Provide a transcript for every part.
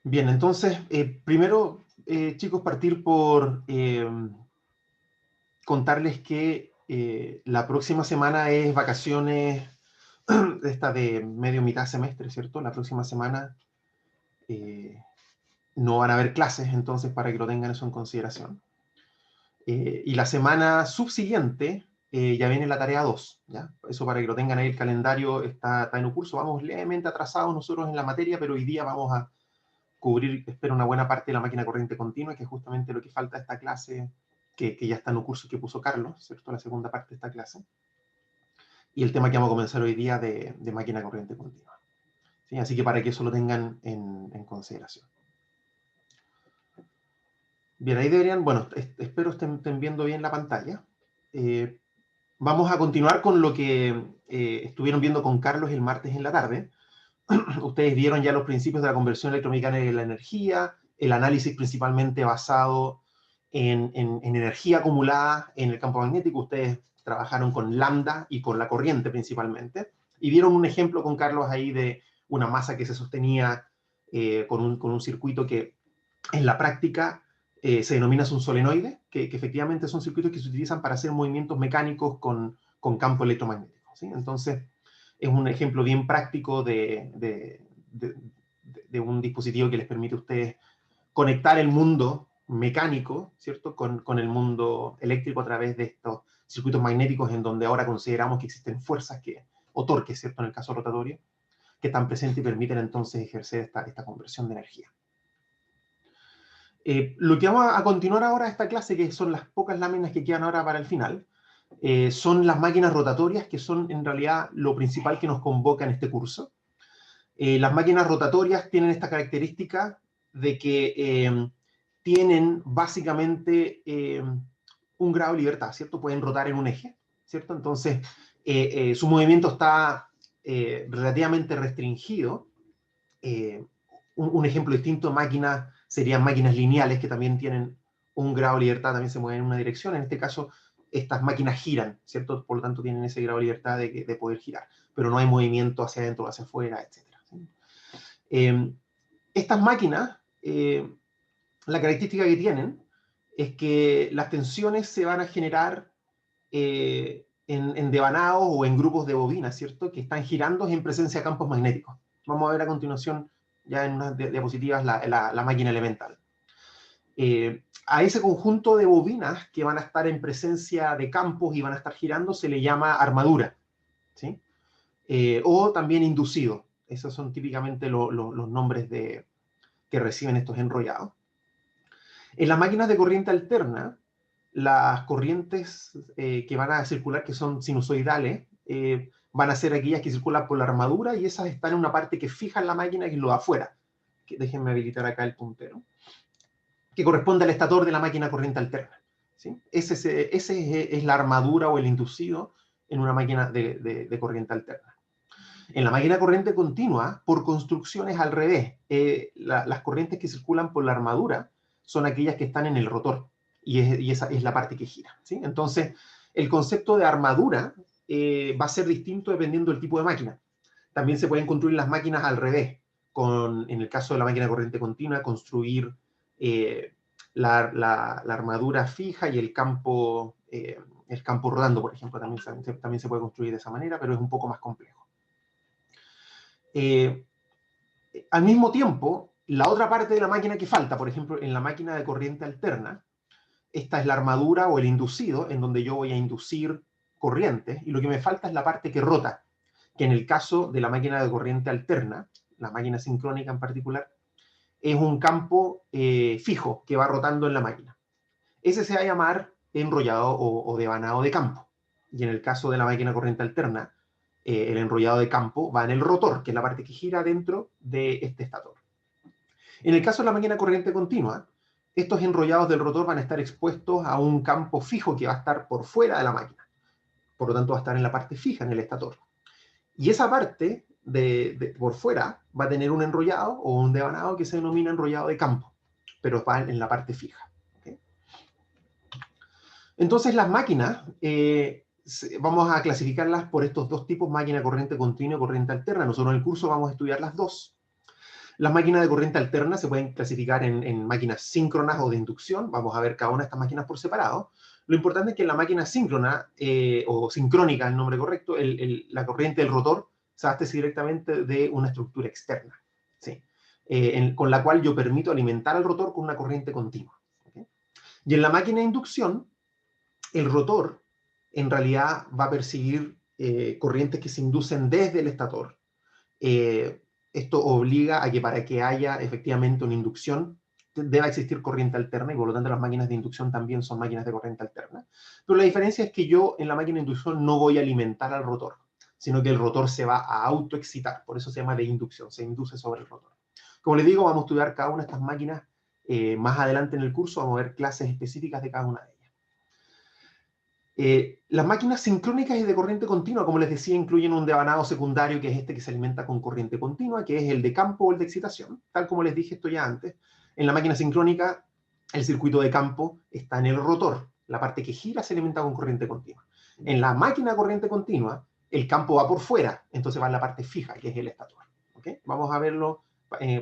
Bien, entonces, primero, chicos, partir por contarles que la próxima semana es vacaciones esta de medio mitad semestre, ¿cierto? La próxima semana eh, no van a haber clases, entonces para que lo tengan eso en consideración. Y la semana subsiguiente ya viene la tarea 2, ¿ya? Eso para que lo tengan ahí, el calendario está en un curso, vamos levemente atrasados nosotros en la materia, pero hoy día vamos a cubrir, espero, una buena parte de la máquina corriente continua, que es justamente lo que falta de esta clase, que ya está en un curso que puso Carlos, ¿cierto? La segunda parte de esta clase. Y el tema que vamos a comenzar hoy día de máquina corriente continua. ¿Sí? Así que para que eso lo tengan en consideración. Bien, ahí deberían, bueno, espero estén viendo bien la pantalla. Eh, Vamos a continuar con lo que estuvieron viendo con Carlos el martes en la tarde. Ustedes vieron ya los principios de la conversión electromecánica de la energía, el análisis principalmente basado en energía acumulada en el campo magnético. Ustedes trabajaron con lambda y con la corriente principalmente. Y vieron un ejemplo con Carlos ahí de una masa que se sostenía con un circuito que en la práctica se denomina un solenoide, que efectivamente son circuitos que se utilizan para hacer movimientos mecánicos con campo electromagnético. ¿Sí? Entonces, es un ejemplo bien práctico de un dispositivo que les permite a ustedes conectar el mundo mecánico, ¿cierto?, con el mundo eléctrico a través de estos circuitos magnéticos en donde ahora consideramos que existen fuerzas o torques, ¿cierto?, en el caso rotatorio, que están presentes y permiten entonces ejercer esta conversión de energía. Lo que vamos a continuar ahora esta clase, que son las pocas láminas que quedan ahora para el final, son las máquinas rotatorias, que son en realidad lo principal que nos convoca en este curso. Las máquinas rotatorias tienen esta característica de que tienen básicamente un grado de libertad, ¿cierto? Pueden rotar en un eje, ¿cierto? Entonces, su movimiento está relativamente restringido. Un ejemplo distinto de máquinas serían máquinas lineales que también tienen un grado de libertad, también se mueven en una dirección. En este caso, estas máquinas giran, ¿cierto? Por lo tanto, tienen ese grado de libertad de poder girar, pero no hay movimiento hacia adentro, hacia afuera, etc. ¿Sí? Estas máquinas, la característica que tienen es que las tensiones se van a generar en devanados o en grupos de bobinas, ¿cierto? Que están girando en presencia de campos magnéticos. Vamos a ver a continuación, ya en unas diapositivas, la máquina elemental. A ese conjunto de bobinas que van a estar en presencia de campos y van a estar girando se le llama armadura, ¿sí? O también inducido. Esos son típicamente los nombres que reciben estos enrollados. En las máquinas de corriente alterna, las corrientes que van a circular, que son sinusoidales, van a ser aquellas que circulan por la armadura y esas están en una parte que fija en la máquina, que es lo de afuera. Déjenme habilitar acá el puntero. Que corresponde al estator de la máquina corriente alterna. ¿Sí? Ese es la armadura o el inducido en una máquina de corriente alterna. En la máquina corriente continua, por construcción es al revés. Las corrientes que circulan por la armadura son aquellas que están en el rotor, y esa es la parte que gira. ¿Sí? Entonces, el concepto de armadura va a ser distinto dependiendo del tipo de máquina. También se pueden construir las máquinas al revés, en el caso de la máquina corriente continua, construir la armadura fija y el campo rodando, por ejemplo, también se puede construir de esa manera, pero es un poco más complejo. Al mismo tiempo, la otra parte de la máquina que falta, por ejemplo, en la máquina de corriente alterna, esta es la armadura o el inducido, en donde yo voy a inducir corrientes, y lo que me falta es la parte que rota, que en el caso de la máquina de corriente alterna, la máquina sincrónica en particular, es un campo fijo que va rotando en la máquina. Ese se va a llamar enrollado o devanado de campo. Y en el caso de la máquina corriente alterna, el enrollado de campo va en el rotor, que es la parte que gira dentro de este estator. En el caso de la máquina corriente continua, estos enrollados del rotor van a estar expuestos a un campo fijo que va a estar por fuera de la máquina. Por lo tanto, va a estar en la parte fija, en el estator. Y esa parte por fuera va a tener un enrollado o un devanado que se denomina enrollado de campo, pero va en la parte fija. ¿Okay? Entonces, las máquinas, vamos a clasificarlas por estos dos tipos, máquina corriente continua y corriente alterna. Nosotros en el curso vamos a estudiar las dos. Las máquinas de corriente alterna se pueden clasificar en máquinas síncronas o de inducción. Vamos a ver cada una de estas máquinas por separado. Lo importante es que en la máquina síncrona, o sincrónica, el nombre correcto, la corriente del rotor se abastece directamente de una estructura externa, ¿sí? Con la cual yo permito alimentar al rotor con una corriente continua, ¿okay? Y en la máquina de inducción, el rotor en realidad va a percibir corrientes que se inducen desde el estator. Esto obliga a que para que haya efectivamente una inducción deba existir corriente alterna, y por lo tanto las máquinas de inducción también son máquinas de corriente alterna. Pero la diferencia es que yo en la máquina de inducción no voy a alimentar al rotor, sino que el rotor se va a autoexcitar. Por eso se llama de inducción, se induce sobre el rotor. Como les digo, vamos a estudiar cada una de estas máquinas más adelante en el curso. Vamos a ver clases específicas de cada una de ellas. Las máquinas sincrónicas y de corriente continua, como les decía, incluyen un devanado secundario, que es este que se alimenta con corriente continua, que es el de campo o el de excitación. Tal como les dije esto ya antes, en la máquina sincrónica el circuito de campo está en el rotor. La parte que gira se alimenta con corriente continua. En la máquina de corriente continua, el campo va por fuera, entonces va en la parte fija, que es el estator. ¿Okay? Vamos a verlo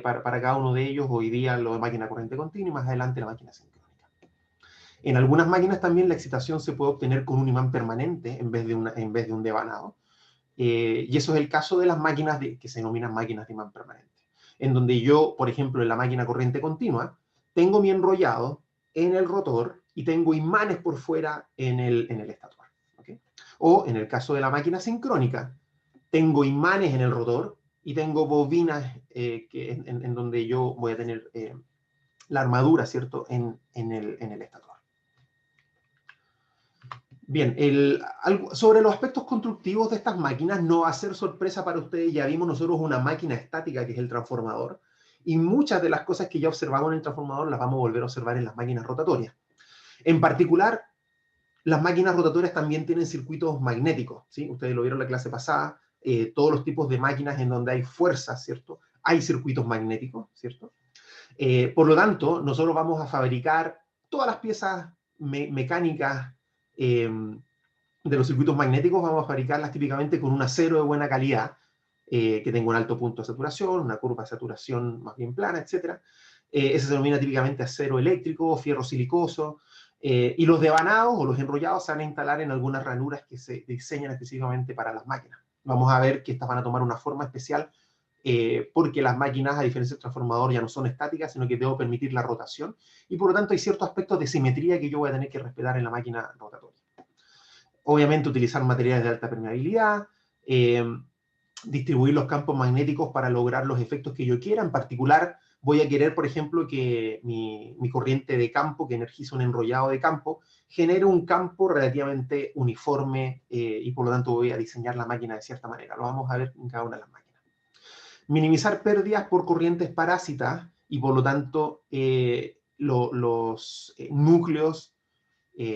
para cada uno de ellos hoy día, lo de máquina de corriente continua, y más adelante la máquina sincrónica. En algunas máquinas también la excitación se puede obtener con un imán permanente en vez de un devanado. Y eso es el caso de las máquinas que se denominan máquinas de imán permanente. En donde yo, por ejemplo, en la máquina corriente continua, tengo mi enrollado en el rotor y tengo imanes por fuera en el estator. ¿Okay? O en el caso de la máquina sincrónica, tengo imanes en el rotor y tengo bobinas en donde yo voy a tener la armadura, ¿cierto?, en el estator. Bien, sobre los aspectos constructivos de estas máquinas, no va a ser sorpresa para ustedes. Ya vimos nosotros una máquina estática, que es el transformador, y muchas de las cosas que ya observamos en el transformador las vamos a volver a observar en las máquinas rotatorias. En particular, las máquinas rotatorias también tienen circuitos magnéticos, ¿sí? Ustedes lo vieron en la clase pasada, todos los tipos de máquinas en donde hay fuerzas, ¿cierto? Hay circuitos magnéticos, ¿cierto? Por lo tanto, nosotros vamos a fabricar todas las piezas mecánicas de los circuitos magnéticos, vamos a fabricarlas típicamente con un acero de buena calidad, que tenga un alto punto de saturación, una curva de saturación más bien plana, etc. Ese se denomina típicamente acero eléctrico, fierro silicoso, y los devanados o los enrollados se van a instalar en algunas ranuras que se diseñan específicamente para las máquinas. Vamos a ver que estas van a tomar una forma especial, porque las máquinas, a diferencia del transformador, ya no son estáticas, sino que debo permitir la rotación, y por lo tanto hay ciertos aspectos de simetría que yo voy a tener que respetar en la máquina rotatoria. Obviamente utilizar materiales de alta permeabilidad, distribuir los campos magnéticos para lograr los efectos que yo quiera. En particular, voy a querer, por ejemplo, que mi corriente de campo, que energiza un enrollado de campo, genere un campo relativamente uniforme, y por lo tanto voy a diseñar la máquina de cierta manera. Lo vamos a ver en cada una de las máquinas. Minimizar pérdidas por corrientes parásitas, y por lo tanto los núcleos,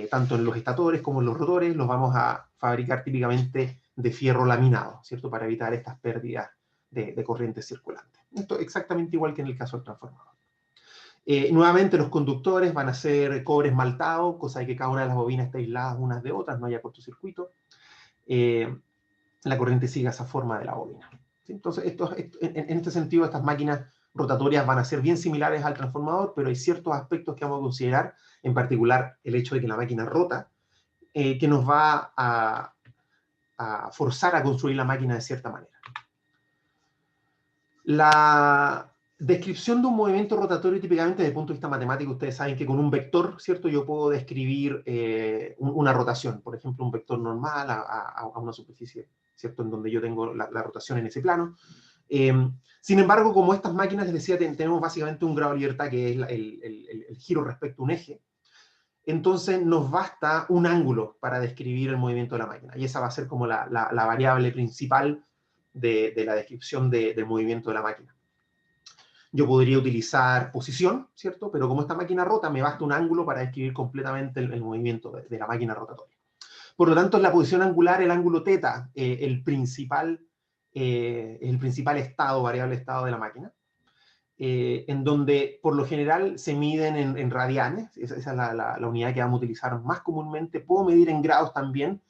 tanto en los estatores como en los rotores, los vamos a fabricar típicamente de fierro laminado, ¿cierto? Para evitar estas pérdidas de corriente circulante. Esto exactamente igual que en el caso del transformador. Nuevamente los conductores van a ser cobre esmaltado, cosa de que cada una de las bobinas esté aisladas unas de otras, no haya cortocircuito. La corriente siga esa forma de la bobina. ¿Sí? Entonces, en este sentido, estas máquinas rotatorias van a ser bien similares al transformador, pero hay ciertos aspectos que vamos a considerar, en particular el hecho de que la máquina rota, que nos va a forzar a construir la máquina de cierta manera. La descripción de un movimiento rotatorio, típicamente desde el punto de vista matemático, ustedes saben que con un vector, ¿cierto?, yo puedo describir una rotación, por ejemplo, un vector normal a una superficie, ¿cierto?, en donde yo tengo la rotación en ese plano. Sin embargo, como estas máquinas, les decía, tenemos básicamente un grado de libertad, que es el giro respecto a un eje. Entonces nos basta un ángulo para describir el movimiento de la máquina, y esa va a ser como la variable principal de la descripción del movimiento de la máquina. Yo podría utilizar posición, ¿cierto? Pero como esta máquina rota, me basta un ángulo para describir completamente el movimiento de la máquina rotatoria. Por lo tanto, en la posición angular, el ángulo θ, el principal estado, variable estado de la máquina, en donde por lo general se miden en radianes. Esa es la unidad que vamos a utilizar más comúnmente. Puedo medir en grados también,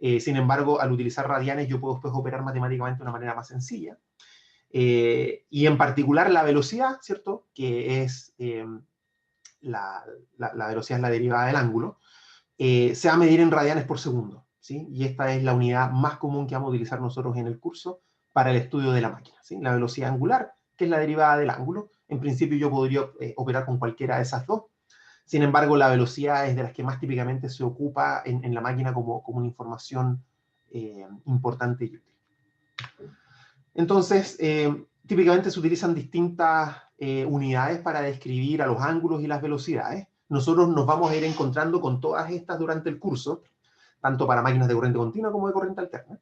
sin embargo, al utilizar radianes yo puedo después operar matemáticamente de una manera más sencilla. Y en particular la velocidad, ¿cierto? Que es la velocidad es la derivada del ángulo, se va a medir en radianes por segundo, ¿sí? Y esta es la unidad más común que vamos a utilizar nosotros en el curso para el estudio de la máquina, ¿sí? La velocidad angular, que es la derivada del ángulo. En principio yo podría operar con cualquiera de esas dos. Sin embargo, la velocidad es de las que más típicamente se ocupa en la máquina como una información importante y útil. Entonces, típicamente se utilizan distintas unidades para describir a los ángulos y las velocidades. Nosotros nos vamos a ir encontrando con todas estas durante el curso, tanto para máquinas de corriente continua como de corriente alterna.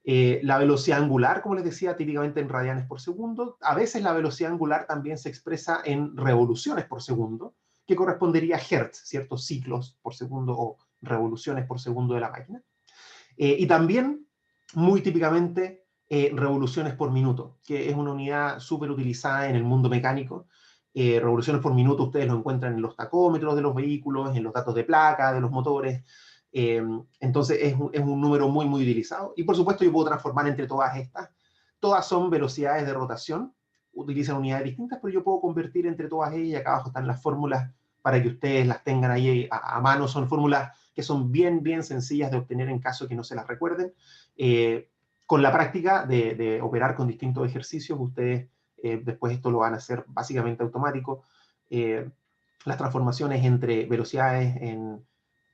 La velocidad angular, como les decía, típicamente en radianes por segundo. A veces la velocidad angular también se expresa en revoluciones por segundo, que correspondería a hertz, ciertos ciclos por segundo o revoluciones por segundo de la máquina. Y también, muy típicamente, revoluciones por minuto, que es una unidad súper utilizada en el mundo mecánico. Revoluciones por minuto ustedes lo encuentran en los tacómetros de los vehículos, en los datos de placa de los motores. Entonces es un número muy, muy utilizado. Y por supuesto yo puedo transformar entre todas estas. Todas son velocidades de rotación, utilizan unidades distintas, pero yo puedo convertir entre todas ellas, y acá abajo están las fórmulas para que ustedes las tengan ahí a mano. Son fórmulas que son bien, bien sencillas de obtener en caso que no se las recuerden. Con la práctica de operar con distintos ejercicios, ustedes después esto lo van a hacer básicamente automático. Las transformaciones entre velocidades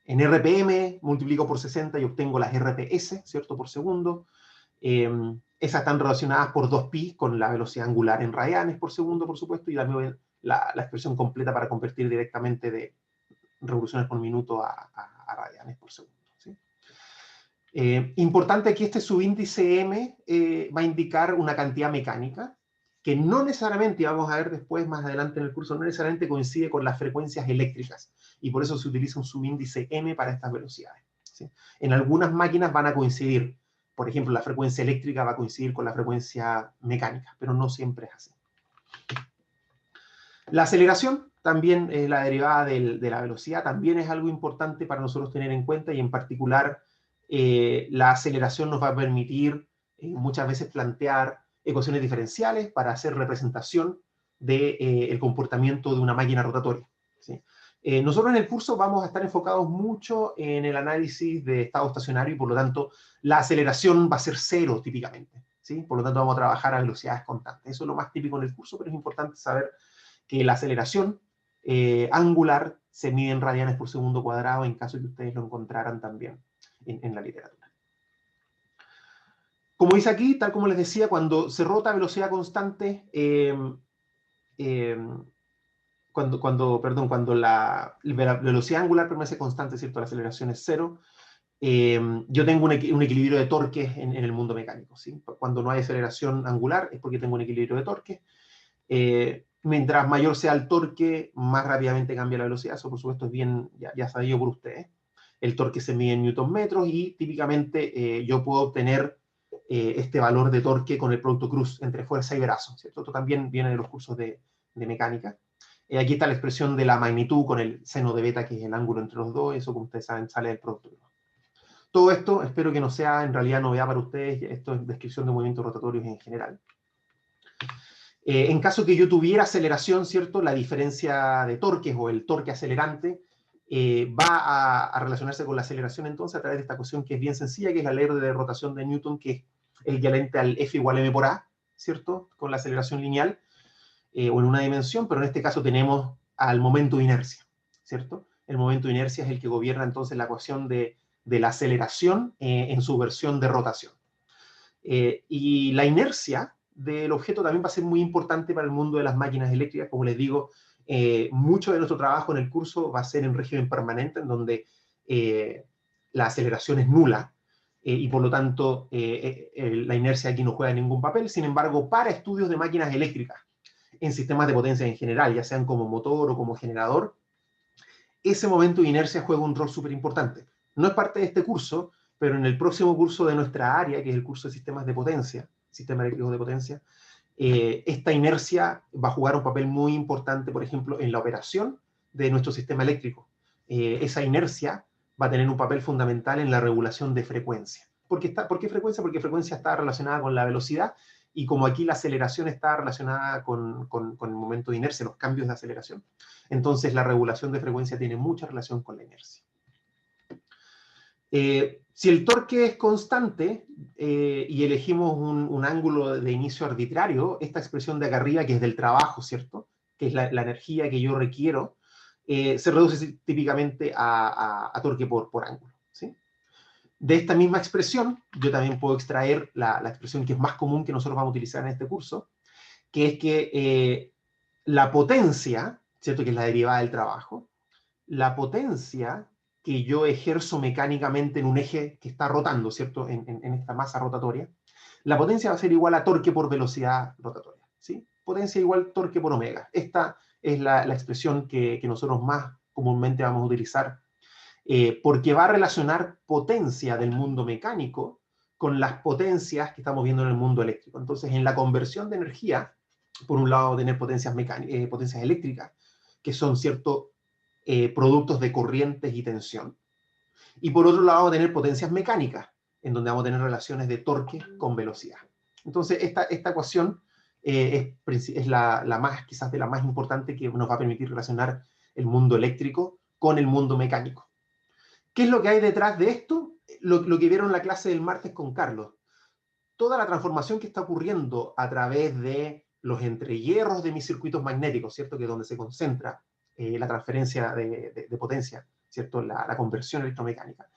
en RPM, multiplico por 60 y obtengo las RPS, ¿cierto? Por segundo. Esas están relacionadas por 2pi con la velocidad angular en radianes por segundo, por supuesto, y también la expresión completa para convertir directamente de revoluciones por minuto a radianes por segundo, ¿sí? Importante aquí, este subíndice M va a indicar una cantidad mecánica que no necesariamente, y vamos a ver después, más adelante en el curso, no necesariamente coincide con las frecuencias eléctricas, y por eso se utiliza un subíndice M para estas velocidades, ¿sí? En algunas máquinas van a coincidir, por ejemplo, la frecuencia eléctrica va a coincidir con la frecuencia mecánica, pero no siempre es así. La aceleración, también la derivada de la velocidad, también es algo importante para nosotros tener en cuenta, y en particular la aceleración nos va a permitir muchas veces plantear ecuaciones diferenciales para hacer representación del comportamiento de una máquina rotatoria, ¿sí? Nosotros en el curso vamos a estar enfocados mucho en el análisis de estado estacionario, y por lo tanto la aceleración va a ser cero típicamente, ¿sí? Por lo tanto vamos a trabajar a velocidades constantes. Eso es lo más típico en el curso, pero es importante saber que la aceleración angular se mide en radianes por segundo cuadrado, en caso de que ustedes lo encontraran también en la literatura. Como dice aquí, tal como les decía, cuando se rota a velocidad constante, cuando la velocidad angular permanece constante, ¿cierto? La aceleración es cero. Yo tengo un equilibrio de torques en el mundo mecánico, ¿sí? Cuando no hay aceleración angular es porque tengo un equilibrio de torques. Mientras mayor sea el torque, más rápidamente cambia la velocidad. Eso, por supuesto, es bien ya sabido por ustedes. El torque se mide en newton metros, y típicamente yo puedo obtener este valor de torque con el producto cruz entre fuerza y brazo, ¿cierto? Esto también viene de los cursos de mecánica. Aquí está la expresión de la magnitud con el seno de beta, que es el ángulo entre los dos. Eso, como ustedes saben, sale del producto cruz. Todo esto espero que no sea en realidad novedad para ustedes. Esto es descripción de movimientos rotatorios en general. En caso que yo tuviera aceleración, ¿cierto? La diferencia de torques o el torque acelerante va a relacionarse con la aceleración entonces a través de esta ecuación que es bien sencilla, que es la ley de rotación de Newton, que es el equivalente al F igual M por A, ¿cierto? Con la aceleración lineal o en una dimensión, pero en este caso tenemos al momento de inercia, ¿cierto? El momento de inercia es el que gobierna entonces la ecuación de la aceleración en su versión de rotación. Y la inercia del objeto también va a ser muy importante para el mundo de las máquinas eléctricas. Como les digo, mucho de nuestro trabajo en el curso va a ser en régimen permanente, en donde la aceleración es nula, y por lo tanto la inercia aquí no juega ningún papel. Sin embargo, para estudios de máquinas eléctricas en sistemas de potencia en general, ya sean como motor o como generador, ese momento de inercia juega un rol súper importante. No es parte de este curso, pero en el próximo curso de nuestra área, que es el curso de sistemas de potencia, sistemas eléctricos de potencia, esta inercia va a jugar un papel muy importante, por ejemplo, en la operación de nuestro sistema eléctrico. Esa inercia va a tener un papel fundamental en la regulación de frecuencia. ¿Por qué frecuencia? Porque frecuencia está relacionada con la velocidad, y como aquí la aceleración está relacionada con el momento de inercia, los cambios de aceleración, entonces la regulación de frecuencia tiene mucha relación con la inercia. Si el torque es constante y elegimos un ángulo de inicio arbitrario, esta expresión de acá arriba, que es del trabajo, ¿cierto? Que es la energía que yo requiero, se reduce típicamente a torque por ángulo, ¿sí? De esta misma expresión, yo también puedo extraer la expresión que es más común que nosotros vamos a utilizar en este curso, que es que la potencia, ¿cierto? Que es la derivada del trabajo, la potencia que yo ejerzo mecánicamente en un eje que está rotando, ¿cierto? En esta masa rotatoria, la potencia va a ser igual a torque por velocidad rotatoria, ¿sí? Potencia igual torque por omega. Esta es la expresión que nosotros más comúnmente vamos a utilizar, porque va a relacionar potencia del mundo mecánico con las potencias que estamos viendo en el mundo eléctrico. Entonces, en la conversión de energía, por un lado, tener potencias eléctricas, que son, ¿cierto?, productos de corrientes y tensión. Y por otro lado, tener potencias mecánicas, en donde vamos a tener relaciones de torque con velocidad. Entonces, esta ecuación es la más, quizás de la más importante, que nos va a permitir relacionar el mundo eléctrico con el mundo mecánico. ¿Qué es lo que hay detrás de esto? Lo que vieron en la clase del martes con Carlos. Toda la transformación que está ocurriendo a través de los entrehierros de mis circuitos magnéticos, ¿cierto? Que es donde se concentra la transferencia de potencia, ¿cierto? La conversión electromecánica.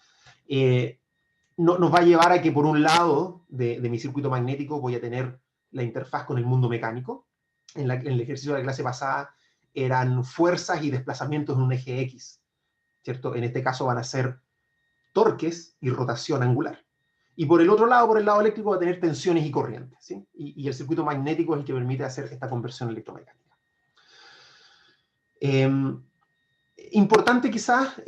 Nos va a llevar a que, por un lado de mi circuito magnético, voy a tener la interfaz con el mundo mecánico. En el ejercicio de la clase pasada eran fuerzas y desplazamientos en un eje X, ¿cierto? En este caso van a ser torques y rotación angular. Y por el otro lado, por el lado eléctrico, va a tener tensiones y corrientes, ¿sí? Y el circuito magnético es el que permite hacer esta conversión electromecánica. Importante quizás,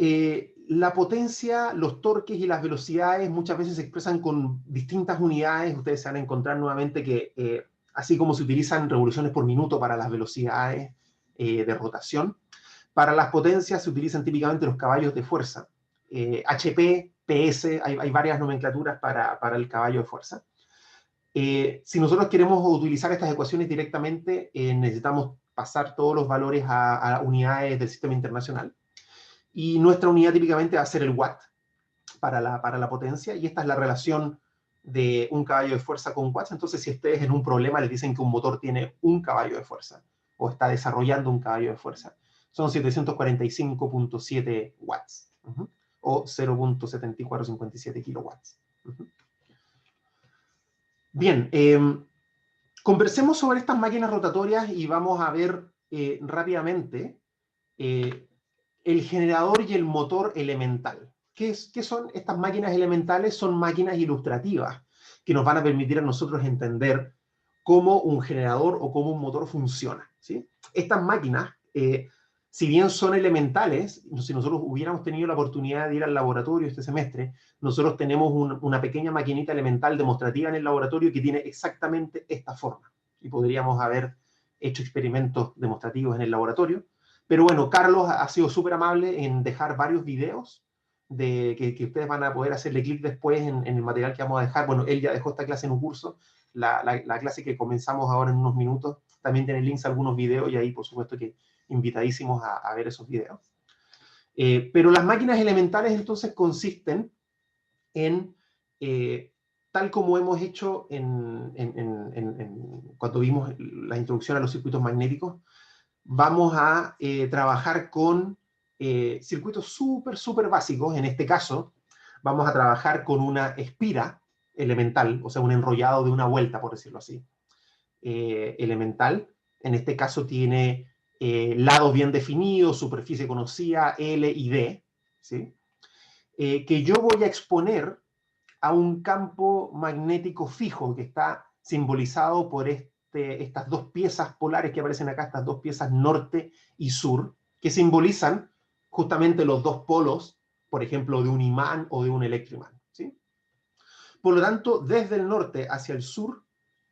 la potencia, los torques y las velocidades muchas veces se expresan con distintas unidades. Ustedes se van a encontrar nuevamente que, así como se utilizan revoluciones por minuto para las velocidades de rotación, para las potencias se utilizan típicamente los caballos de fuerza. HP, PS, hay varias nomenclaturas para el caballo de fuerza. Si nosotros queremos utilizar estas ecuaciones directamente, necesitamos pasar todos los valores a unidades del sistema internacional. Y nuestra unidad típicamente va a ser el watt para la potencia, y esta es la relación de un caballo de fuerza con watts. Entonces, si ustedes en un problema les dicen que un motor tiene un caballo de fuerza, o está desarrollando un caballo de fuerza, son 745.7 watts, o 0.7457 kilowatts. Bien, conversemos sobre estas máquinas rotatorias y vamos a ver rápidamente el generador y el motor elemental. ¿Qué son estas máquinas elementales? Son máquinas ilustrativas que nos van a permitir a nosotros entender cómo un generador o cómo un motor funciona, ¿sí? Estas máquinas, si bien son elementales, si nosotros hubiéramos tenido la oportunidad de ir al laboratorio este semestre, nosotros tenemos una pequeña maquinita elemental demostrativa en el laboratorio que tiene exactamente esta forma. Y podríamos haber hecho experimentos demostrativos en el laboratorio. Pero bueno, Carlos ha sido súper amable en dejar varios videos que ustedes van a poder hacerle clic después en el material que vamos a dejar. Bueno, él ya dejó esta clase en un curso. La clase que comenzamos ahora en unos minutos también tiene links a algunos videos, y ahí por supuesto que invitadísimos a ver esos videos. Pero las máquinas elementales entonces consisten en, tal como hemos hecho cuando vimos la introducción a los circuitos magnéticos, vamos a trabajar con circuitos súper básicos. En este caso, vamos a trabajar con una espira elemental, o sea, un enrollado de una vuelta, por decirlo así, elemental. En este caso tiene lados bien definidos, superficie conocida, L y D, ¿sí? Que yo voy a exponer a un campo magnético fijo que está simbolizado por estas dos piezas polares que aparecen acá, estas dos piezas norte y sur, que simbolizan justamente los dos polos, por ejemplo, de un imán o de un electroimán, ¿sí? Por lo tanto, desde el norte hacia el sur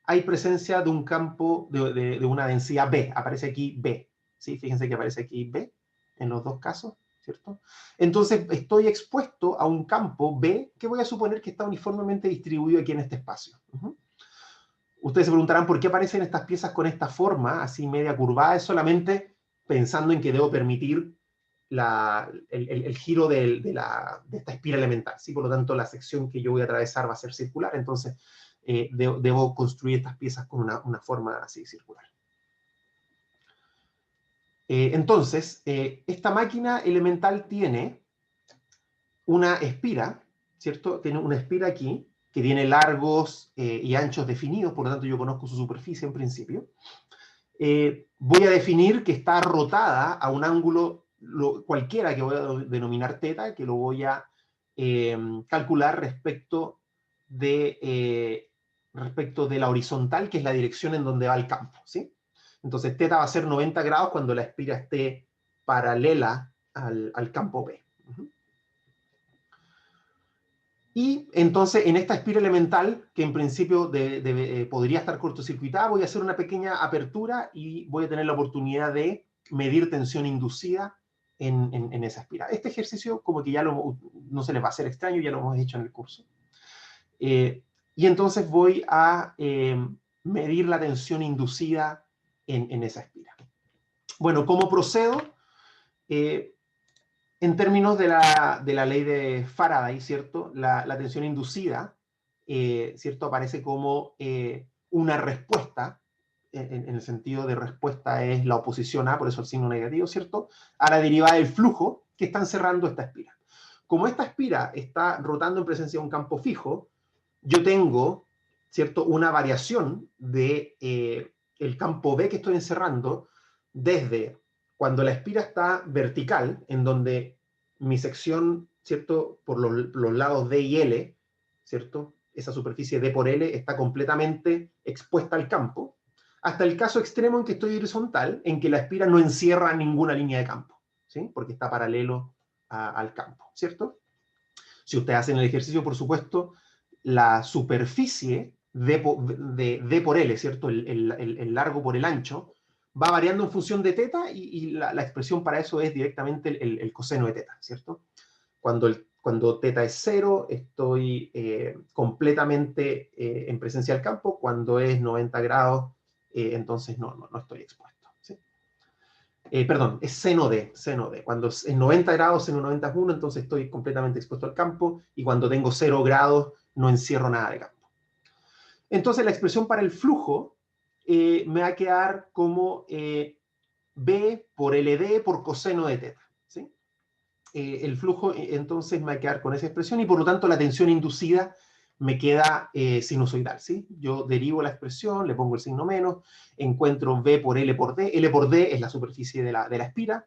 hay presencia de un campo de una densidad B. Aparece aquí B, ¿sí? Fíjense que aparece aquí B en los dos casos, ¿cierto? Entonces estoy expuesto a un campo B que voy a suponer que está uniformemente distribuido aquí en este espacio. Ustedes se preguntarán por qué aparecen estas piezas con esta forma, así media curvada. Es solamente pensando en que debo permitir el giro de esta espira elemental, ¿sí? Por lo tanto, la sección que yo voy a atravesar va a ser circular, entonces debo construir estas piezas con una forma así circular. Entonces, esta máquina elemental tiene una espira, ¿cierto? Tiene una espira aquí, que tiene largos y anchos definidos, por lo tanto yo conozco su superficie en principio. Voy a definir que está rotada a un ángulo cualquiera que voy a denominar θ, que lo voy a calcular respecto de la horizontal, que es la dirección en donde va el campo, ¿sí? Entonces θ va a ser 90 grados cuando la espira esté paralela al campo P. Y entonces en esta espira elemental, que en principio podría estar cortocircuitada, voy a hacer una pequeña apertura y voy a tener la oportunidad de medir tensión inducida en esa espira. Este ejercicio como que ya no se les va a hacer extraño, ya lo hemos hecho en el curso. Y entonces voy a medir la tensión inducida en esa espira. Bueno, ¿cómo procedo? En términos de la ley de Faraday, ¿cierto? La tensión inducida, ¿cierto? Aparece como una respuesta, en el sentido de respuesta es la oposición a, por eso el signo negativo, ¿cierto? A la derivada del flujo que está encerrando esta espira. Como esta espira está rotando en presencia de un campo fijo, yo tengo, ¿cierto? Una variación de el campo B que estoy encerrando desde cuando la espira está vertical, en donde mi sección, ¿cierto? Por los lados D y L, ¿cierto? Esa superficie D por L está completamente expuesta al campo, hasta el caso extremo en que estoy horizontal, en que la espira no encierra ninguna línea de campo, ¿sí? Porque está paralelo al campo, ¿cierto? Si ustedes hacen el ejercicio, por supuesto, la superficie D por L, ¿cierto? El largo por el ancho, va variando en función de θ y la expresión para eso es directamente el coseno de θ, ¿cierto? Cuando θ es 0, estoy completamente en presencia del campo. Cuando es 90 grados, entonces no estoy expuesto, ¿sí? Perdón, es seno D. Cuando es 90 grados, seno 90 es 1, entonces estoy completamente expuesto al campo, y cuando tengo 0 grados, no encierro nada de campo. Entonces la expresión para el flujo me va a quedar como B por LD por coseno de θ, ¿sí? El flujo entonces me va a quedar con esa expresión, y por lo tanto la tensión inducida me queda sinusoidal, ¿sí? Yo derivo la expresión, le pongo el signo menos, encuentro B por L por D. L por D es la superficie de la espira,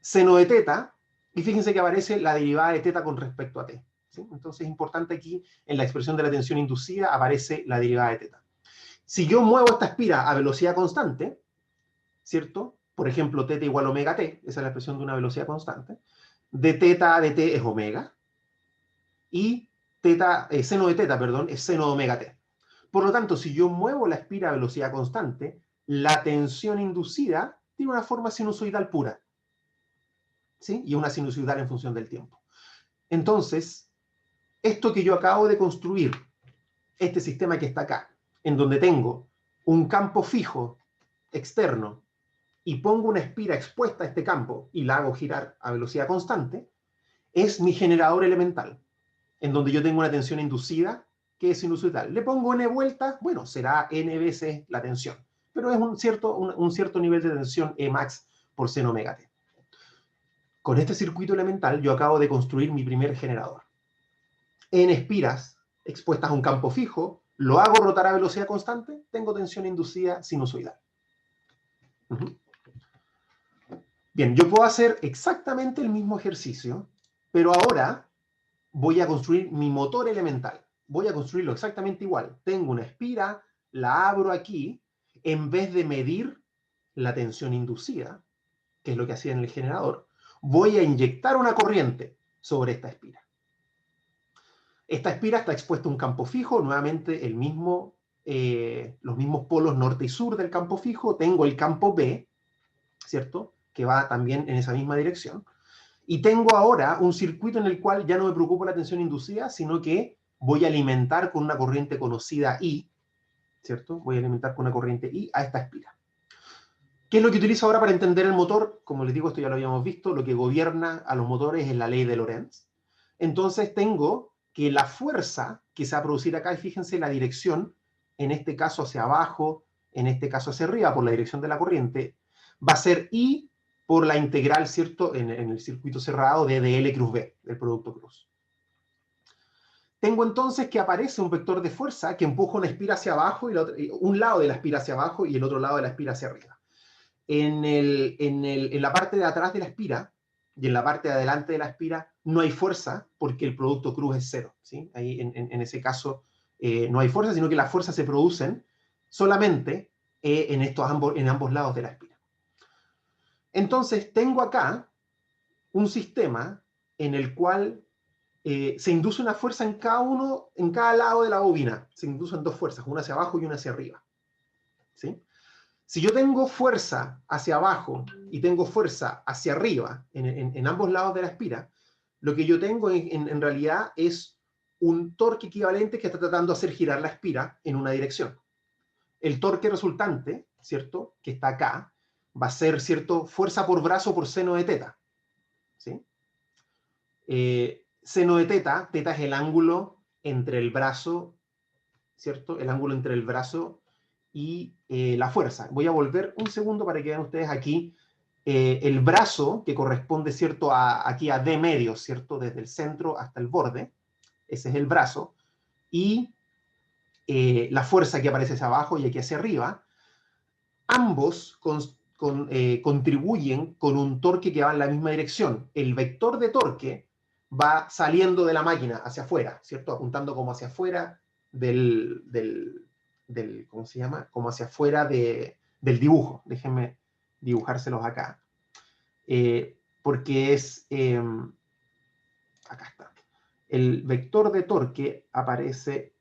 seno de θ, y fíjense que aparece la derivada de θ con respecto a t, ¿sí? Entonces es importante aquí, en la expresión de la tensión inducida, aparece la derivada de θ. Si yo muevo esta espira a velocidad constante, ¿cierto? Por ejemplo, θ igual a omega t, esa es la expresión de una velocidad constante, de θ a dt es omega, y seno de θ, perdón, es seno de omega t. Por lo tanto, si yo muevo la espira a velocidad constante, la tensión inducida tiene una forma sinusoidal pura, ¿sí? Y una sinusoidal en función del tiempo. Entonces, esto que yo acabo de construir, este sistema que está acá, en donde tengo un campo fijo externo y pongo una espira expuesta a este campo y la hago girar a velocidad constante, es mi generador elemental, en donde yo tengo una tensión inducida que es sinusoidal. Le pongo n vueltas, bueno, será n veces la tensión, pero es un cierto nivel de tensión E max por seno omega t. Con este circuito elemental yo acabo de construir mi primer generador. En espiras expuestas a un campo fijo, lo hago rotar a velocidad constante, tengo tensión inducida sinusoidal. Bien, yo puedo hacer exactamente el mismo ejercicio, pero ahora voy a construir mi motor elemental. Voy a construirlo exactamente igual. Tengo una espira, la abro aquí, en vez de medir la tensión inducida, que es lo que hacía en el generador, voy a inyectar una corriente sobre esta espira. Esta espira está expuesta a un campo fijo, nuevamente los mismos polos norte y sur del campo fijo. Tengo el campo B, ¿cierto?, que va también en esa misma dirección. Y tengo ahora un circuito en el cual ya no me preocupa la tensión inducida, sino que voy a alimentar con una corriente conocida I, ¿cierto? Voy a alimentar con una corriente I a esta espira. ¿Qué es lo que utilizo ahora para entender el motor? Como les digo, esto ya lo habíamos visto, lo que gobierna a los motores es la ley de Lorentz. Entonces tengo que la fuerza que se va a producir acá, y fíjense la dirección, en este caso hacia abajo, en este caso hacia arriba, por la dirección de la corriente, va a ser I por la integral, ¿cierto?, en el circuito cerrado de dl cruz B, del producto cruz. Tengo entonces que aparece un vector de fuerza que empuja una espira hacia abajo, y un lado de la espira hacia abajo y el otro lado de la espira hacia arriba. En la parte de atrás de la espira y en la parte de adelante de la espira no hay fuerza porque el producto cruz es cero, ¿sí? Ahí en ese caso no hay fuerza, sino que las fuerzas se producen solamente en ambos lados de la espira. Entonces tengo acá un sistema en el cual se induce una fuerza en cada lado de la bobina. Se inducen dos fuerzas, una hacia abajo y una hacia arriba, ¿sí? Si yo tengo fuerza hacia abajo y tengo fuerza hacia arriba en ambos lados de la espira, lo que yo tengo en realidad es un torque equivalente que está tratando de hacer girar la espira en una dirección. El torque resultante, ¿cierto?, que está acá, va a ser, ¿cierto?, fuerza por brazo por seno de teta, ¿sí? Seno de teta, teta es el ángulo entre el brazo, ¿cierto?, el ángulo entre el brazo y la fuerza. Voy a volver un segundo para que vean ustedes aquí el brazo que corresponde, ¿cierto?, aquí a D medio, ¿cierto?, desde el centro hasta el borde. Ese es el brazo. Y la fuerza que aparece hacia abajo y aquí hacia arriba. Ambos contribuyen con un torque que va en la misma dirección. El vector de torque va saliendo de la máquina hacia afuera, ¿cierto?, apuntando como hacia afuera ¿cómo se llama? Como hacia afuera del dibujo. Déjenme dibujárselos acá. Porque es... acá está. El vector de torque aparece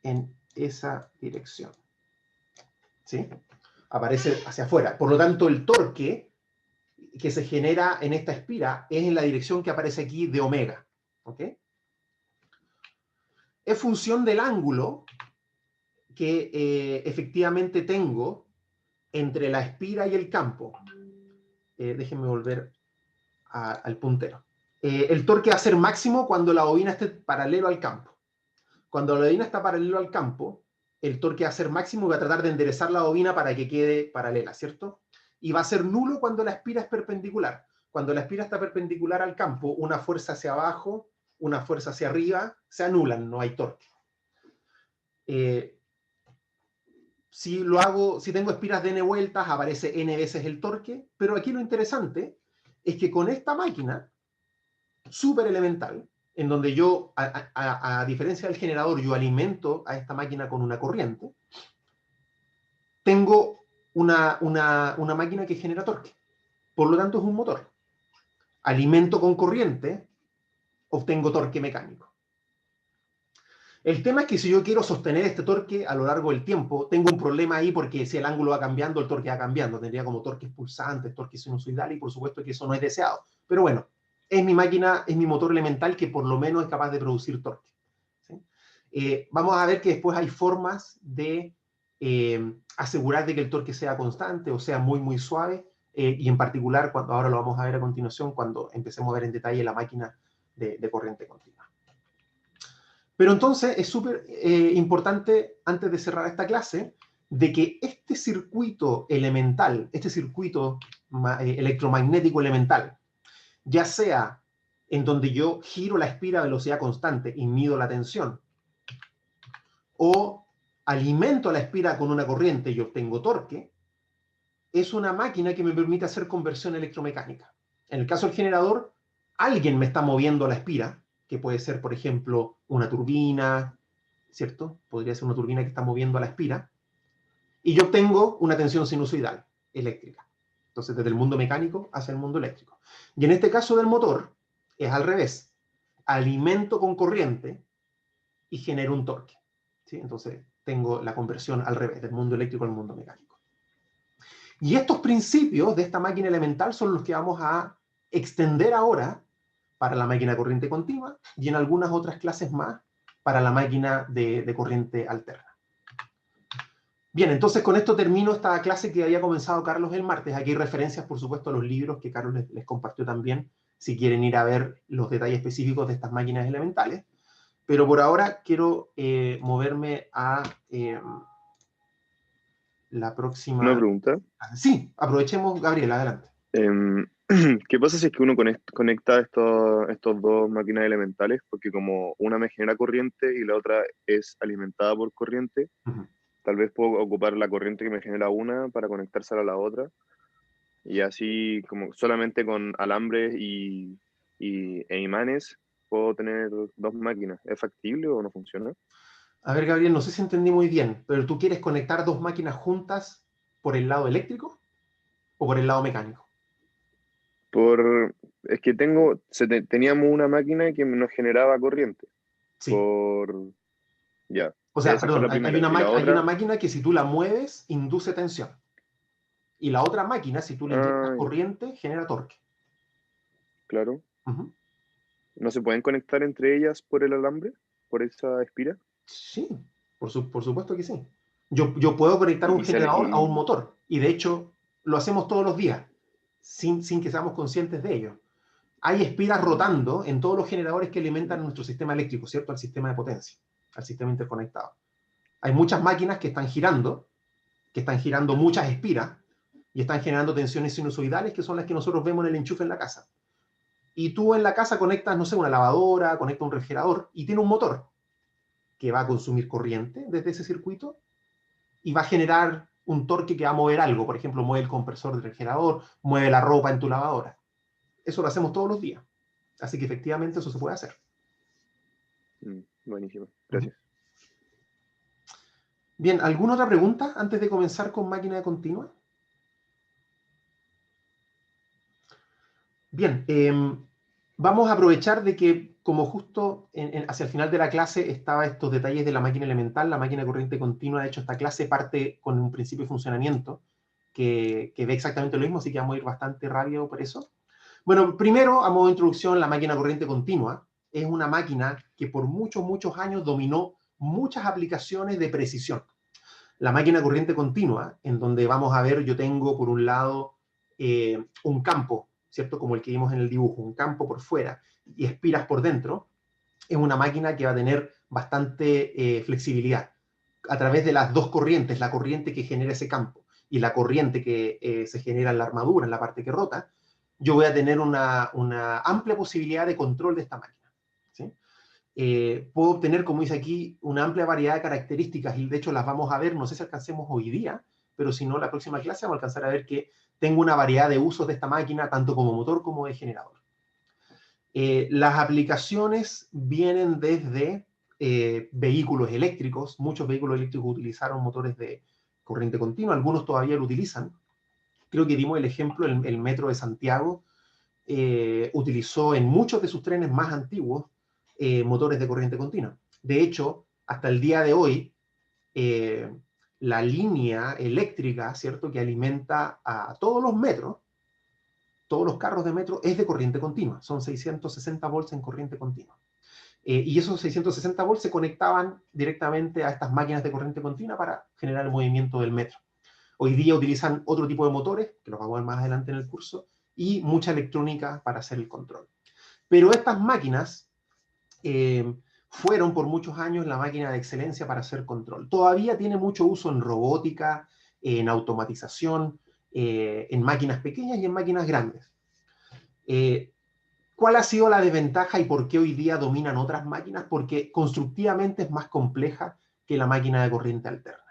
en esa dirección, ¿sí? Aparece hacia afuera. Por lo tanto, el torque que se genera en esta espira es en la dirección que aparece aquí de omega, ¿ok? Es función del ángulo que efectivamente tengo entre la espira y el campo. Déjenme volver al puntero. El torque va a ser máximo cuando la bobina esté paralelo al campo. Cuando la bobina está paralelo al campo, el torque va a ser máximo y va a tratar de enderezar la bobina para que quede paralela, ¿cierto? Y va a ser nulo cuando la espira es perpendicular. Cuando la espira está perpendicular al campo, una fuerza hacia abajo, una fuerza hacia arriba, se anulan, no hay torque. Si tengo espiras de n vueltas, aparece n veces el torque, pero aquí lo interesante es que con esta máquina súper elemental, en donde yo, a diferencia del generador, yo alimento a esta máquina con una corriente, tengo una máquina que genera torque. Por lo tanto, es un motor. Alimento con corriente, obtengo torque mecánico. El tema es que si yo quiero sostener este torque a lo largo del tiempo, tengo un problema ahí porque si el ángulo va cambiando, el torque va cambiando. Tendría como torques pulsantes, torques sinusoidales, y por supuesto que eso no es deseado. Pero bueno, es mi máquina, es mi motor elemental que por lo menos es capaz de producir torque, ¿sí? Vamos a ver que después hay formas de asegurar de que el torque sea constante o sea muy, muy suave. Y en particular, ahora lo vamos a ver a continuación, cuando empecemos a ver en detalle la máquina de corriente continua. Pero entonces es súper importante, antes de cerrar esta clase, de que este circuito elemental, este circuito electromagnético elemental, ya sea en donde yo giro la espira a velocidad constante y mido la tensión, o alimento la espira con una corriente y obtengo torque, es una máquina que me permite hacer conversión electromecánica. En el caso del generador, alguien me está moviendo la espira, que puede ser, por ejemplo, una turbina, ¿cierto? Podría ser una turbina que está moviendo la espira, y yo obtengo una tensión sinusoidal eléctrica. Entonces, desde el mundo mecánico hacia el mundo eléctrico. Y en este caso del motor, es al revés. Alimento con corriente y genero un torque, ¿sí? Entonces, tengo la conversión al revés, del mundo eléctrico al mundo mecánico. Y estos principios de esta máquina elemental son los que vamos a extender ahora para la máquina de corriente continua y en algunas otras clases más para la máquina de corriente alterna. Bien, entonces con esto termino esta clase que había comenzado Carlos el martes. Aquí hay referencias, por supuesto, a los libros que Carlos les compartió también, si quieren ir a ver los detalles específicos de estas máquinas elementales. Pero por ahora quiero moverme a la Una próxima. pregunta. Sí, aprovechemos, Gabriel, adelante. Em, ¿Qué pasa si es que uno conecta estos dos máquinas elementales? Porque como una me genera corriente y la otra es alimentada por corriente, Ujú. tal vez puedo ocupar la corriente que me genera una para conectársela a la otra. Y así como solamente con alambres e imanes puedo tener dos máquinas. ¿Es factible o no funciona? A ver, Gabriel, no sé si entendí muy bien, pero ¿tú quieres conectar dos máquinas juntas por el lado eléctrico o por el lado mecánico? Es que teníamos una máquina que nos generaba corriente. Sí. Por, ya, O sea, esa fue perdón, la hay primera. una, Y la hay una otra, máquina que si tú la mueves, induce tensión. Y la otra máquina, si tú le inyectas ah, corriente, genera torque. claro, Ujú. no se pueden conectar entre ellas por el alambre, por esa espira. Sí, por supuesto que sí. Yo puedo conectar un Y, generador a un motor. Y de hecho, lo hacemos todos los días, sin que seamos conscientes de ello. Hay espiras rotando en todos los generadores que alimentan nuestro sistema eléctrico, ¿cierto? Al sistema de potencia, al sistema interconectado. Hay muchas máquinas que están girando muchas espiras y están generando tensiones sinusoidales que son las que nosotros vemos en el enchufe en la casa. Y tú en la casa conectas, no sé, una lavadora, conectas un refrigerador y tiene un motor que va a consumir corriente desde ese circuito y va a generar un torque que va a mover algo. Por ejemplo, mueve el compresor del refrigerador, mueve la ropa en tu lavadora. Eso lo hacemos todos los días. Así que efectivamente eso se puede hacer. Buenísimo, Uh -huh. gracias. Bien, ¿alguna otra pregunta antes de comenzar con máquina continua? Bien, vamos a aprovechar de que como justo hacia el final de la clase estaba estos detalles de la máquina elemental, la máquina corriente continua. De hecho, esta clase parte con un principio de funcionamiento que ve exactamente lo mismo, así que vamos a ir bastante rápido por eso. Bueno, primero, a modo de introducción, la máquina corriente continua es una máquina que por muchos, muchos años dominó muchas aplicaciones de precisión. La máquina corriente continua, en donde vamos a ver, yo tengo por un lado un campo, ¿cierto? Como el que vimos en el dibujo, un campo por fuera y espiras por dentro, es una máquina que va a tener bastante flexibilidad a través de las dos corrientes, la corriente que genera ese campo y la corriente que se genera en la armadura, en la parte que rota. Yo voy a tener una amplia posibilidad de control de esta máquina, ¿sí? Puedo obtener, como dice aquí, una amplia variedad de características y de hecho las vamos a ver, no sé si alcancemos hoy día, pero si no, la próxima clase vamos a alcanzar a ver que tengo una variedad de usos de esta máquina, tanto como motor como de generador. Las aplicaciones vienen desde vehículos eléctricos, muchos vehículos eléctricos utilizaron motores de corriente continua, algunos todavía lo utilizan. Creo que dimos el ejemplo, el metro de Santiago utilizó en muchos de sus trenes más antiguos motores de corriente continua. De hecho, hasta el día de hoy, eh, la línea eléctrica, ¿cierto?, que alimenta a todos los metros, todos los carros de metro, es de corriente continua. Son 660 volts en corriente continua. Y esos 660 volts se conectaban directamente a estas máquinas de corriente continua para generar el movimiento del metro. Hoy día utilizan otro tipo de motores, que los vamos a ver más adelante en el curso, y mucha electrónica para hacer el control. Pero estas máquinas fueron por muchos años la máquina de excelencia para hacer control. Todavía tiene mucho uso en robótica, en automatización, en máquinas pequeñas y en máquinas grandes. Eh, ¿Cuál ha sido la desventaja y por qué hoy día dominan otras máquinas? Porque constructivamente es más compleja que la máquina de corriente alterna.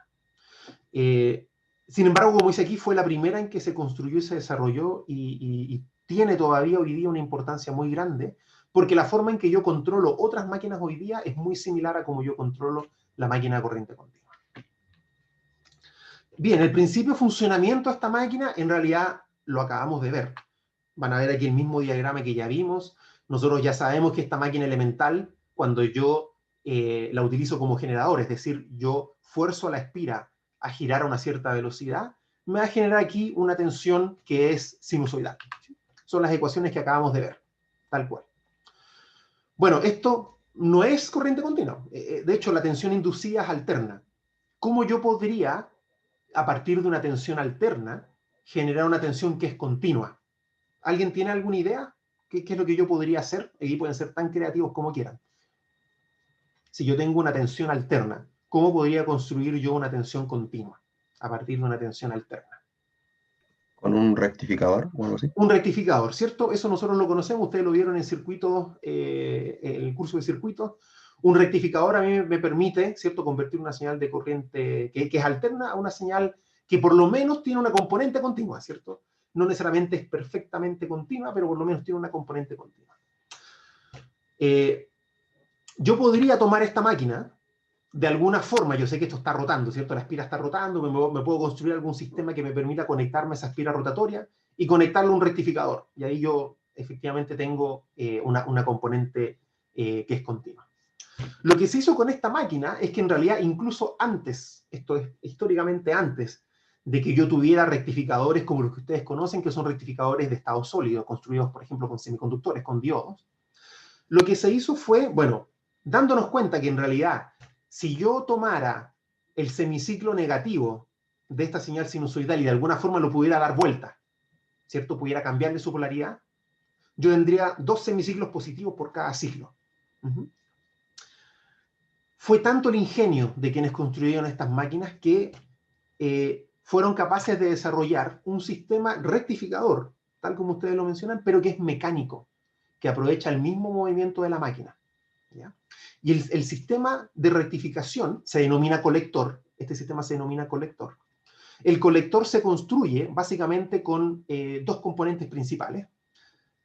Sin embargo, como dice aquí, fue la primera en que se construyó y se desarrolló y tiene todavía hoy día una importancia muy grande, porque la forma en que yo controlo otras máquinas hoy día es muy similar a como yo controlo la máquina de corriente continua. Bien, el principio de funcionamiento de esta máquina en realidad lo acabamos de ver. Van a ver aquí el mismo diagrama que ya vimos. Nosotros ya sabemos que esta máquina elemental, cuando yo la utilizo como generador, es decir, yo fuerzo la espira a girar a una cierta velocidad, me va a generar aquí una tensión que es sinusoidal. Son las ecuaciones que acabamos de ver, tal cual. Bueno, esto no es corriente continua. De hecho, la tensión inducida es alterna. ¿Cómo yo podría a partir de una tensión alterna, generar una tensión que es continua. ¿Alguien tiene alguna idea? ¿Qué es lo que yo podría hacer? Aquí pueden ser tan creativos como quieran. Si yo tengo una tensión alterna, ¿cómo podría construir yo una tensión continua a partir de una tensión alterna? Con un rectificador o algo así. Un rectificador, ¿cierto? Eso nosotros lo conocemos, ustedes lo vieron en circuitos, en el curso de circuitos. Un rectificador a mí me permite, ¿cierto?, convertir una señal de corriente que es alterna a una señal que por lo menos tiene una componente continua, ¿cierto? No necesariamente es perfectamente continua, pero por lo menos tiene una componente continua. Yo podría tomar esta máquina de alguna forma, yo sé que esto está rotando, ¿cierto? La espira está rotando, me puedo construir algún sistema que me permita conectarme a esa espira rotatoria y conectarlo a un rectificador. Y ahí yo efectivamente tengo una componente que es continua. Lo que se hizo con esta máquina es que en realidad incluso antes, esto es históricamente antes, de que yo tuviera rectificadores como los que ustedes conocen, que son rectificadores de estado sólido, construidos, por ejemplo, con semiconductores, con diodos, lo que se hizo fue, bueno, dándonos cuenta que en realidad, si yo tomara el semiciclo negativo de esta señal sinusoidal y de alguna forma lo pudiera dar vuelta, ¿cierto? Pudiera cambiarle su polaridad, yo tendría 2 semiciclos positivos por cada ciclo. Fue tanto el ingenio de quienes construyeron estas máquinas que fueron capaces de desarrollar un sistema rectificador, tal como ustedes lo mencionan, pero que es mecánico, que aprovecha el mismo movimiento de la máquina. ¿Ya? Y el sistema de rectificación se denomina colector. Este sistema se denomina colector. El colector se construye básicamente con 2 componentes principales.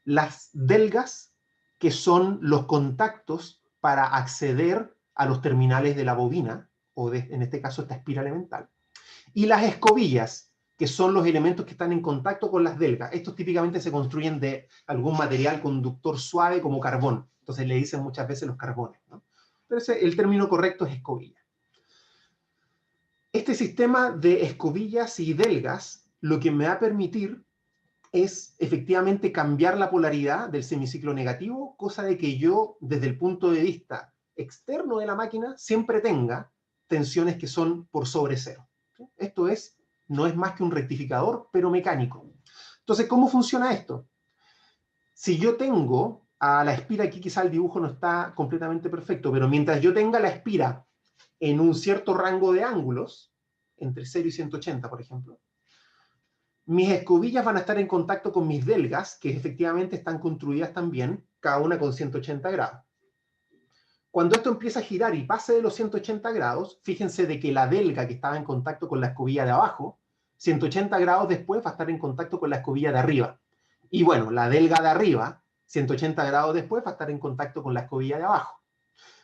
Las delgas, que son los contactos para acceder a los terminales de la bobina, o en este caso esta espira elemental. Y las escobillas, que son los elementos que están en contacto con las delgas. Estos típicamente se construyen de algún material conductor suave como carbón. Entonces le dicen muchas veces los carbones, ¿no? Pero el término correcto es escobilla. Este sistema de escobillas y delgas lo que me va a permitir es efectivamente cambiar la polaridad del semiciclo negativo, cosa de que yo, desde el punto de vista externo de la máquina, siempre tenga tensiones que son por sobre cero. Esto no es más que un rectificador, pero mecánico. Entonces, ¿cómo funciona esto? Si yo tengo a la espira, aquí quizá el dibujo no está completamente perfecto, pero mientras yo tenga la espira en un cierto rango de ángulos, entre 0 y 180, por ejemplo, mis escobillas van a estar en contacto con mis delgas, que efectivamente están construidas también, cada una con 180 grados. Cuando esto empieza a girar y pase de los 180 grados, fíjense de que la delga que estaba en contacto con la escobilla de abajo, 180 grados después va a estar en contacto con la escobilla de arriba. Y bueno, la delga de arriba, 180 grados después va a estar en contacto con la escobilla de abajo.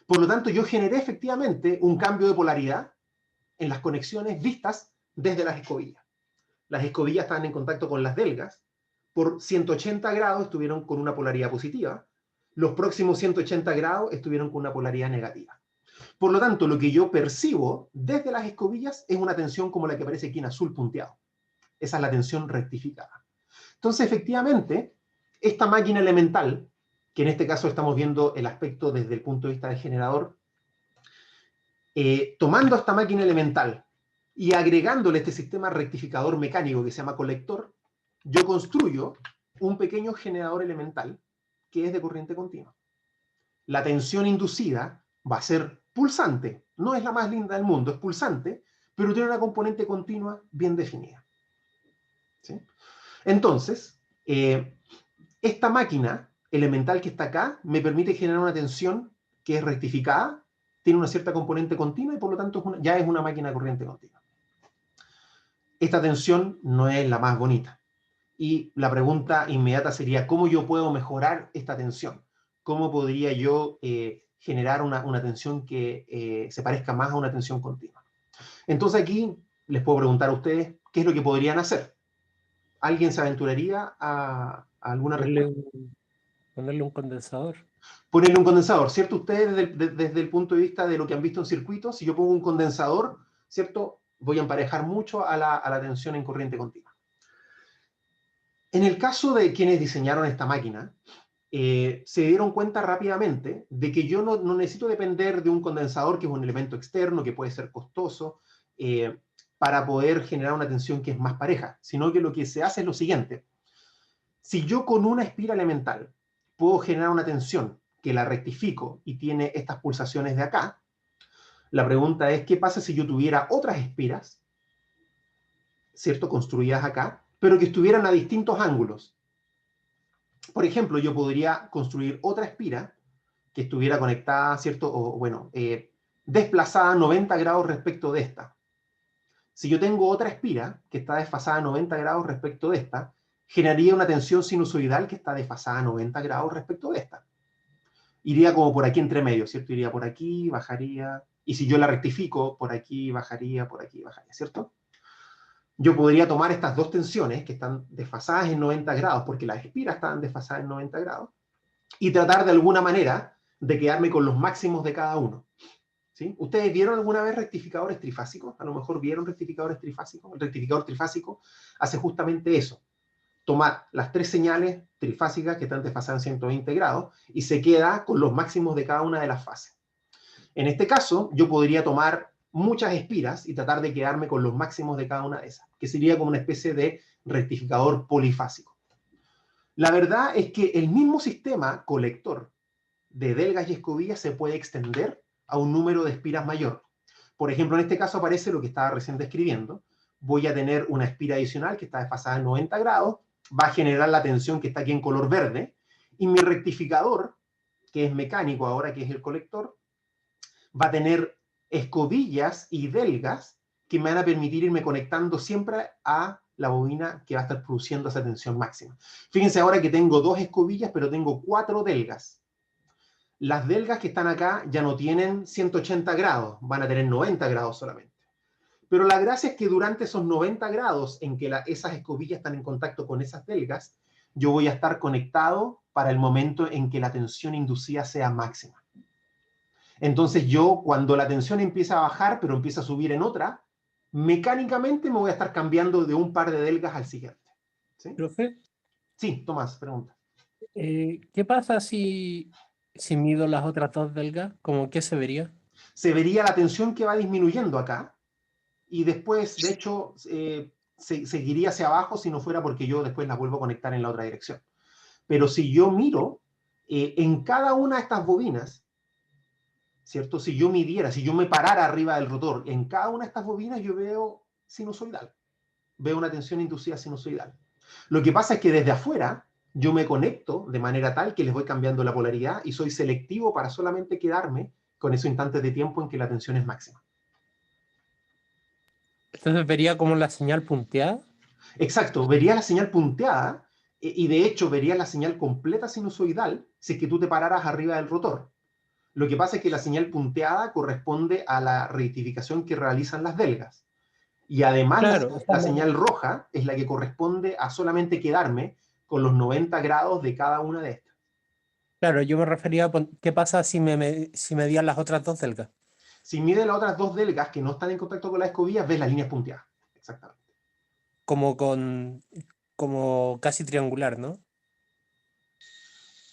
Por lo tanto, yo generé efectivamente un cambio de polaridad en las conexiones vistas desde las escobillas. Las escobillas estaban en contacto con las delgas, por 180 grados estuvieron con una polaridad positiva, los próximos 180 grados estuvieron con una polaridad negativa. Por lo tanto, lo que yo percibo desde las escobillas es una tensión como la que aparece aquí en azul punteado. Esa es la tensión rectificada. Entonces, efectivamente, esta máquina elemental, que en este caso estamos viendo el aspecto desde el punto de vista del generador, tomando esta máquina elemental y agregándole este sistema rectificador mecánico que se llama colector, yo construyo un pequeño generador elemental que es de corriente continua. La tensión inducida va a ser pulsante, no es la más linda del mundo, es pulsante, pero tiene una componente continua bien definida. ¿Sí? Entonces, esta máquina elemental que está acá me permite generar una tensión que es rectificada, tiene una cierta componente continua y por lo tanto ya es una máquina de corriente continua. Esta tensión no es la más bonita. Y la pregunta inmediata sería, ¿cómo yo puedo mejorar esta tensión? ¿Cómo podría yo generar una tensión que se parezca más a una tensión continua? Entonces aquí les puedo preguntar a ustedes, ¿qué es lo que podrían hacer? ¿Alguien se aventuraría a alguna respuesta? Ponerle un condensador. Ponerle un condensador, ¿cierto? Ustedes desde el punto de vista de lo que han visto en circuitos, si yo pongo un condensador, ¿cierto? Voy a emparejar mucho a la tensión en corriente continua. En el caso de quienes diseñaron esta máquina, se dieron cuenta rápidamente de que yo no necesito depender de un condensador, que es un elemento externo, que puede ser costoso, para poder generar una tensión que es más pareja, sino que lo que se hace es lo siguiente. Si yo con una espira elemental puedo generar una tensión que la rectifico y tiene estas pulsaciones de acá, la pregunta es, ¿qué pasa si yo tuviera otras espiras, ¿cierto?, construidas acá, pero que estuvieran a distintos ángulos? Por ejemplo, yo podría construir otra espira que estuviera conectada, ¿cierto?, o bueno, desplazada 90 grados respecto de esta. Si yo tengo otra espira que está desfasada 90 grados respecto de esta, generaría una tensión sinusoidal que está desfasada 90 grados respecto de esta. Iría como por aquí entre medio, ¿cierto? Iría por aquí, bajaría, y si yo la rectifico, por aquí, bajaría, ¿cierto? Yo podría tomar estas dos tensiones que están desfasadas en 90 grados, porque las espiras están desfasadas en 90 grados, y tratar de alguna manera de quedarme con los máximos de cada uno. ¿Sí? ¿Ustedes vieron alguna vez rectificadores trifásicos? A lo mejor vieron rectificadores trifásicos. El rectificador trifásico hace justamente eso. Tomar las tres señales trifásicas que están desfasadas en 120 grados y se queda con los máximos de cada una de las fases. En este caso, yo podría tomar muchas espiras y tratar de quedarme con los máximos de cada una de esas, que sería como una especie de rectificador polifásico. La verdad es que el mismo sistema colector de delgas y escobillas se puede extender a un número de espiras mayor. Por ejemplo, en este caso aparece lo que estaba recién describiendo. Voy a tener una espira adicional que está desfasada en 90 grados, va a generar la tensión que está aquí en color verde, y mi rectificador, que es mecánico ahora, que es el colector, va a tener escobillas y delgas que me van a permitir irme conectando siempre a la bobina que va a estar produciendo esa tensión máxima. Fíjense ahora que tengo 2 escobillas, pero tengo 4 delgas. Las delgas que están acá ya no tienen 180 grados, van a tener 90 grados solamente. Pero la gracia es que durante esos 90 grados en que esas escobillas están en contacto con esas delgas, yo voy a estar conectado para el momento en que la tensión inducida sea máxima. Entonces yo, cuando la tensión empieza a bajar, pero empieza a subir en otra, mecánicamente me voy a estar cambiando de un par de delgas al siguiente. ¿Sí? Profe, Sí, Tomás, pregunta. ¿qué pasa si mido las otras dos delgas? ¿Cómo qué se vería? Se vería la tensión que va disminuyendo acá, y después, de hecho, seguiría hacia abajo si no fuera porque yo después la vuelvo a conectar en la otra dirección. Pero si yo miro en cada una de estas bobinas, ¿cierto? Si yo midiera, si yo me parara arriba del rotor, en cada una de estas bobinas yo veo sinusoidal. Veo una tensión inducida sinusoidal. Lo que pasa es que desde afuera yo me conecto de manera tal que les voy cambiando la polaridad y soy selectivo para solamente quedarme con esos instantes de tiempo en que la tensión es máxima. Entonces vería como la señal punteada. Exacto, verías la señal punteada y de hecho verías la señal completa sinusoidal si es que tú te pararas arriba del rotor. Lo que pasa es que la señal punteada corresponde a la rectificación que realizan las delgas. Y además Claro, la señal roja es la que corresponde a solamente quedarme con los 90 grados de cada una de estas. claro, yo me refería a qué pasa si si medían las otras dos delgas. Si mides las otras dos delgas que no están en contacto con la escobilla, ves las líneas punteadas. Exactamente. Como casi triangular, ¿no?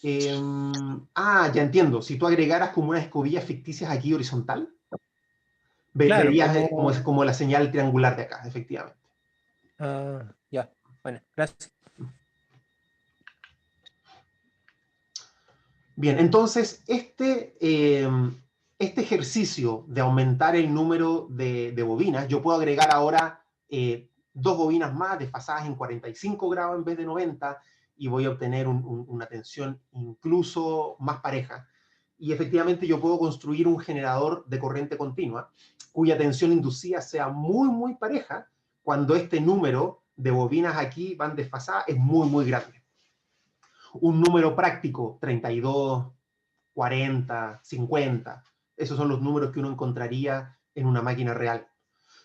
Ya entiendo. Si tú agregaras como unas escobillas ficticias aquí horizontal, Claro, verías como la señal triangular de acá, efectivamente. Ya, bueno, gracias. Bien, entonces este ejercicio de aumentar el número de bobinas, yo puedo agregar ahora 2 bobinas más desfasadas en 45 grados en vez de 90 y voy a obtener una tensión incluso más pareja. Y efectivamente yo puedo construir un generador de corriente continua cuya tensión inducida sea muy, muy pareja cuando este número de bobinas aquí van desfasadas es muy, muy grande. Un número práctico, 32, 40, 50, esos son los números que uno encontraría en una máquina real.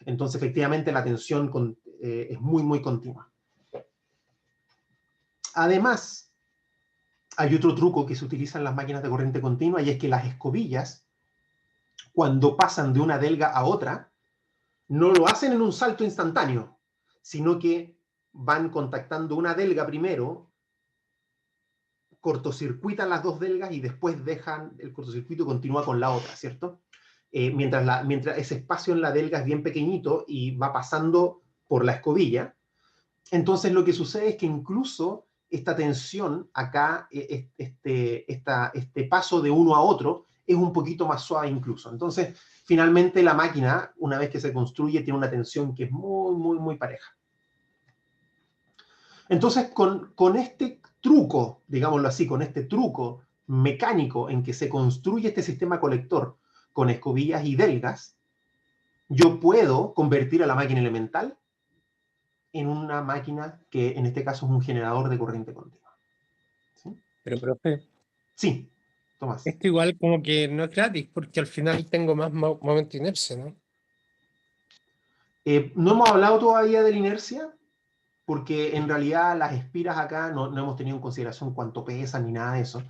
Entonces, efectivamente, la tensión es muy, muy continua. Además, hay otro truco que se utiliza en las máquinas de corriente continua y es que las escobillas, cuando pasan de una delga a otra, no lo hacen en un salto instantáneo, sino que van contactando una delga primero, cortocircuitan las dos delgas y después dejan el cortocircuito y continúa con la otra, ¿cierto? mientras ese espacio en la delga es bien pequeñito y va pasando por la escobilla, entonces lo que sucede es que incluso esta tensión acá, este paso de uno a otro, es un poquito más suave incluso. Entonces, finalmente la máquina, una vez que se construye, tiene una tensión que es muy, muy, muy pareja. Entonces, con este truco, digámoslo así, con este truco mecánico en que se construye este sistema colector con escobillas y delgas, yo puedo convertir a la máquina elemental en una máquina que en este caso es un generador de corriente continua. ¿Sí? Pero, profe, Sí, Tomás. esto igual como que no es gratis, porque al final tengo más momento de inercia, ¿no? No hemos hablado todavía de la inercia, porque en realidad las espiras acá no hemos tenido en consideración cuánto pesan ni nada de eso.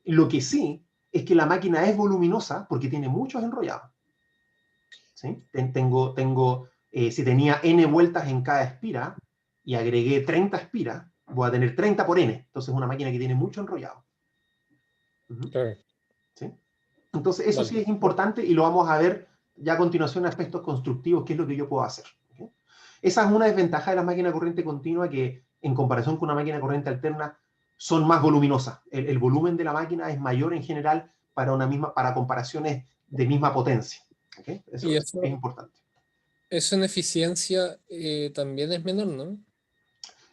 Lo que sí es que la máquina es voluminosa porque tiene muchos enrollados. ¿Sí? Si tenía n vueltas en cada espira y agregué 30 espiras, voy a tener 30 por n. Entonces es una máquina que tiene mucho enrollado. Claro. ¿Sí? Entonces eso Vale. sí es importante y lo vamos a ver ya a continuación en aspectos constructivos, qué es lo que yo puedo hacer. ¿Okay? Esa es una desventaja de las máquinas de corriente continua, que en comparación con una máquina de corriente alterna son más voluminosas. El volumen de la máquina es mayor en general para comparaciones de misma potencia. ¿Okay? Eso Y es importante. eso en eficiencia también es menor, ¿no?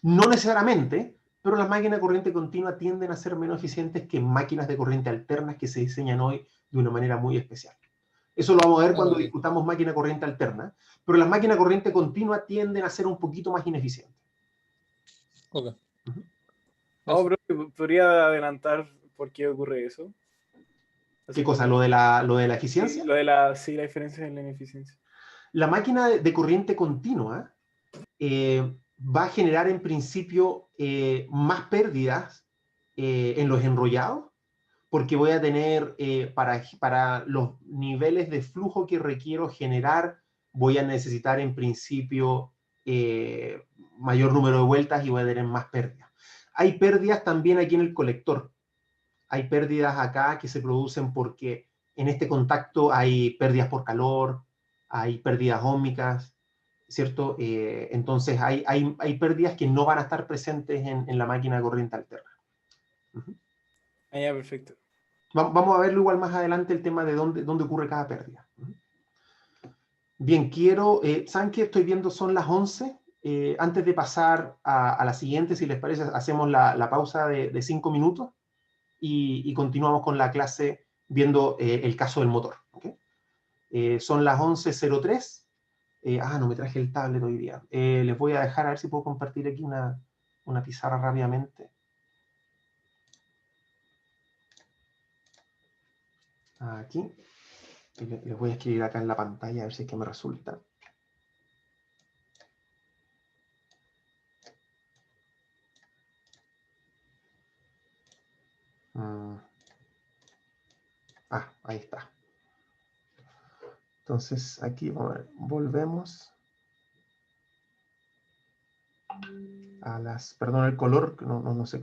No necesariamente, pero las máquinas de corriente continua tienden a ser menos eficientes que máquinas de corriente alternas que se diseñan hoy de una manera muy especial. Eso lo vamos a ver cuando Ok. discutamos máquina de corriente alterna, pero las máquinas de corriente continua tienden a ser un poquito más ineficientes. Ok. Oh, bro, ¿podría adelantar por qué ocurre eso? ¿Qué Así cosa? como- ¿Lo de la eficiencia? Sí, sí, la diferencia en la ineficiencia. La máquina de corriente continua va a generar en principio más pérdidas en los enrollados, porque voy a tener, para los niveles de flujo que requiero generar, voy a necesitar en principio mayor número de vueltas y voy a tener más pérdidas. Hay pérdidas también aquí en el colector. Hay pérdidas acá que se producen porque en este contacto hay pérdidas por calor, hay pérdidas óhmicas, ¿cierto? Entonces hay pérdidas que no van a estar presentes en la máquina de corriente alterna. Ah, ya, perfecto. Vamos a verlo igual más adelante, el tema de dónde ocurre cada pérdida. Bien, ¿saben qué estoy viendo? Son las 11. Antes de pasar a la siguiente, si les parece, hacemos la pausa de 5 minutos y continuamos con la clase viendo el caso del motor. ¿Okay? Son las 11:03. No me traje el tablet hoy día. Les voy a dejar a ver si puedo compartir aquí una pizarra rápidamente. Aquí. Les voy a escribir acá en la pantalla a ver si es que me resulta. Ahí está. Entonces aquí volvemos a las, perdón el color, no sé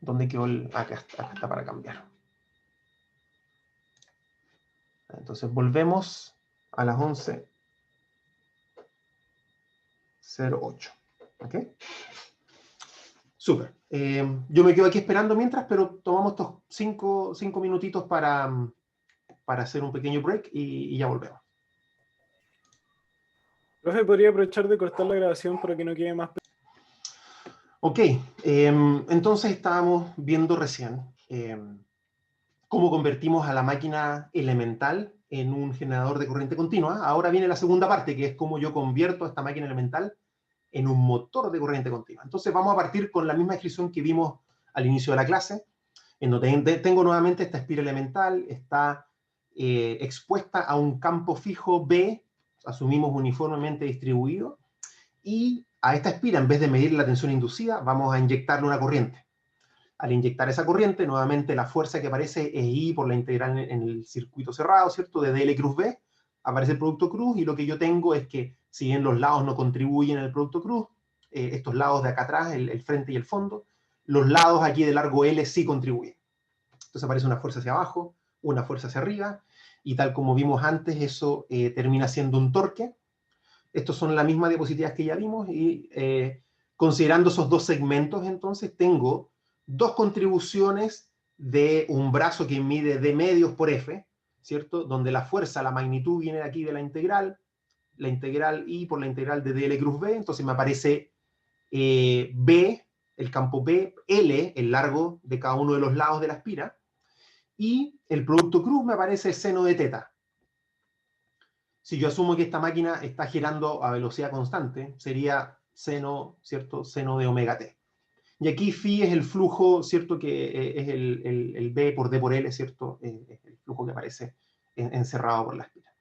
dónde quedó acá está para cambiar. Entonces volvemos a las 11:08. ¿Ok? Súper. Yo me quedo aquí esperando mientras, pero tomamos estos 5 minutitos para hacer un pequeño break y ya volvemos. Profe, ¿podría aprovechar de cortar la grabación para que no quede más? Ok, entonces estábamos viendo recién cómo convertimos a la máquina elemental en un generador de corriente continua. Ahora viene la segunda parte, que es cómo yo convierto a esta máquina elemental en un motor de corriente continua. Entonces vamos a partir con la misma descripción que vimos al inicio de la clase, en donde tengo nuevamente esta espira elemental, está expuesta a un campo fijo B, asumimos uniformemente distribuido, y a esta espira, en vez de medir la tensión inducida, vamos a inyectarle una corriente. Al inyectar esa corriente, nuevamente la fuerza que aparece es I por la integral en el circuito cerrado, ¿cierto? De DL cruz B, aparece el producto cruz, y lo que yo tengo es que, si bien los lados no contribuyen al producto cruz, estos lados de acá atrás, el frente y el fondo, los lados aquí de largo L sí contribuyen. Entonces aparece una fuerza hacia abajo, una fuerza hacia arriba, y tal como vimos antes, eso termina siendo un torque. Estos son las mismas diapositivas que ya vimos, y considerando esos dos segmentos, entonces, tengo dos contribuciones de un brazo que mide D medios por F, ¿cierto? Donde la fuerza, la magnitud viene de aquí de la integral I por la integral de DL cruz B, entonces me aparece B, el campo B, L, el largo de cada uno de los lados de la espira, y el producto cruz me aparece seno de teta. Si yo asumo que esta máquina está girando a velocidad constante, sería seno, ¿cierto? Seno de omega t. Y aquí phi es el flujo, ¿cierto? Que es el B por D por L, ¿cierto? Es el flujo que aparece encerrado por la espira.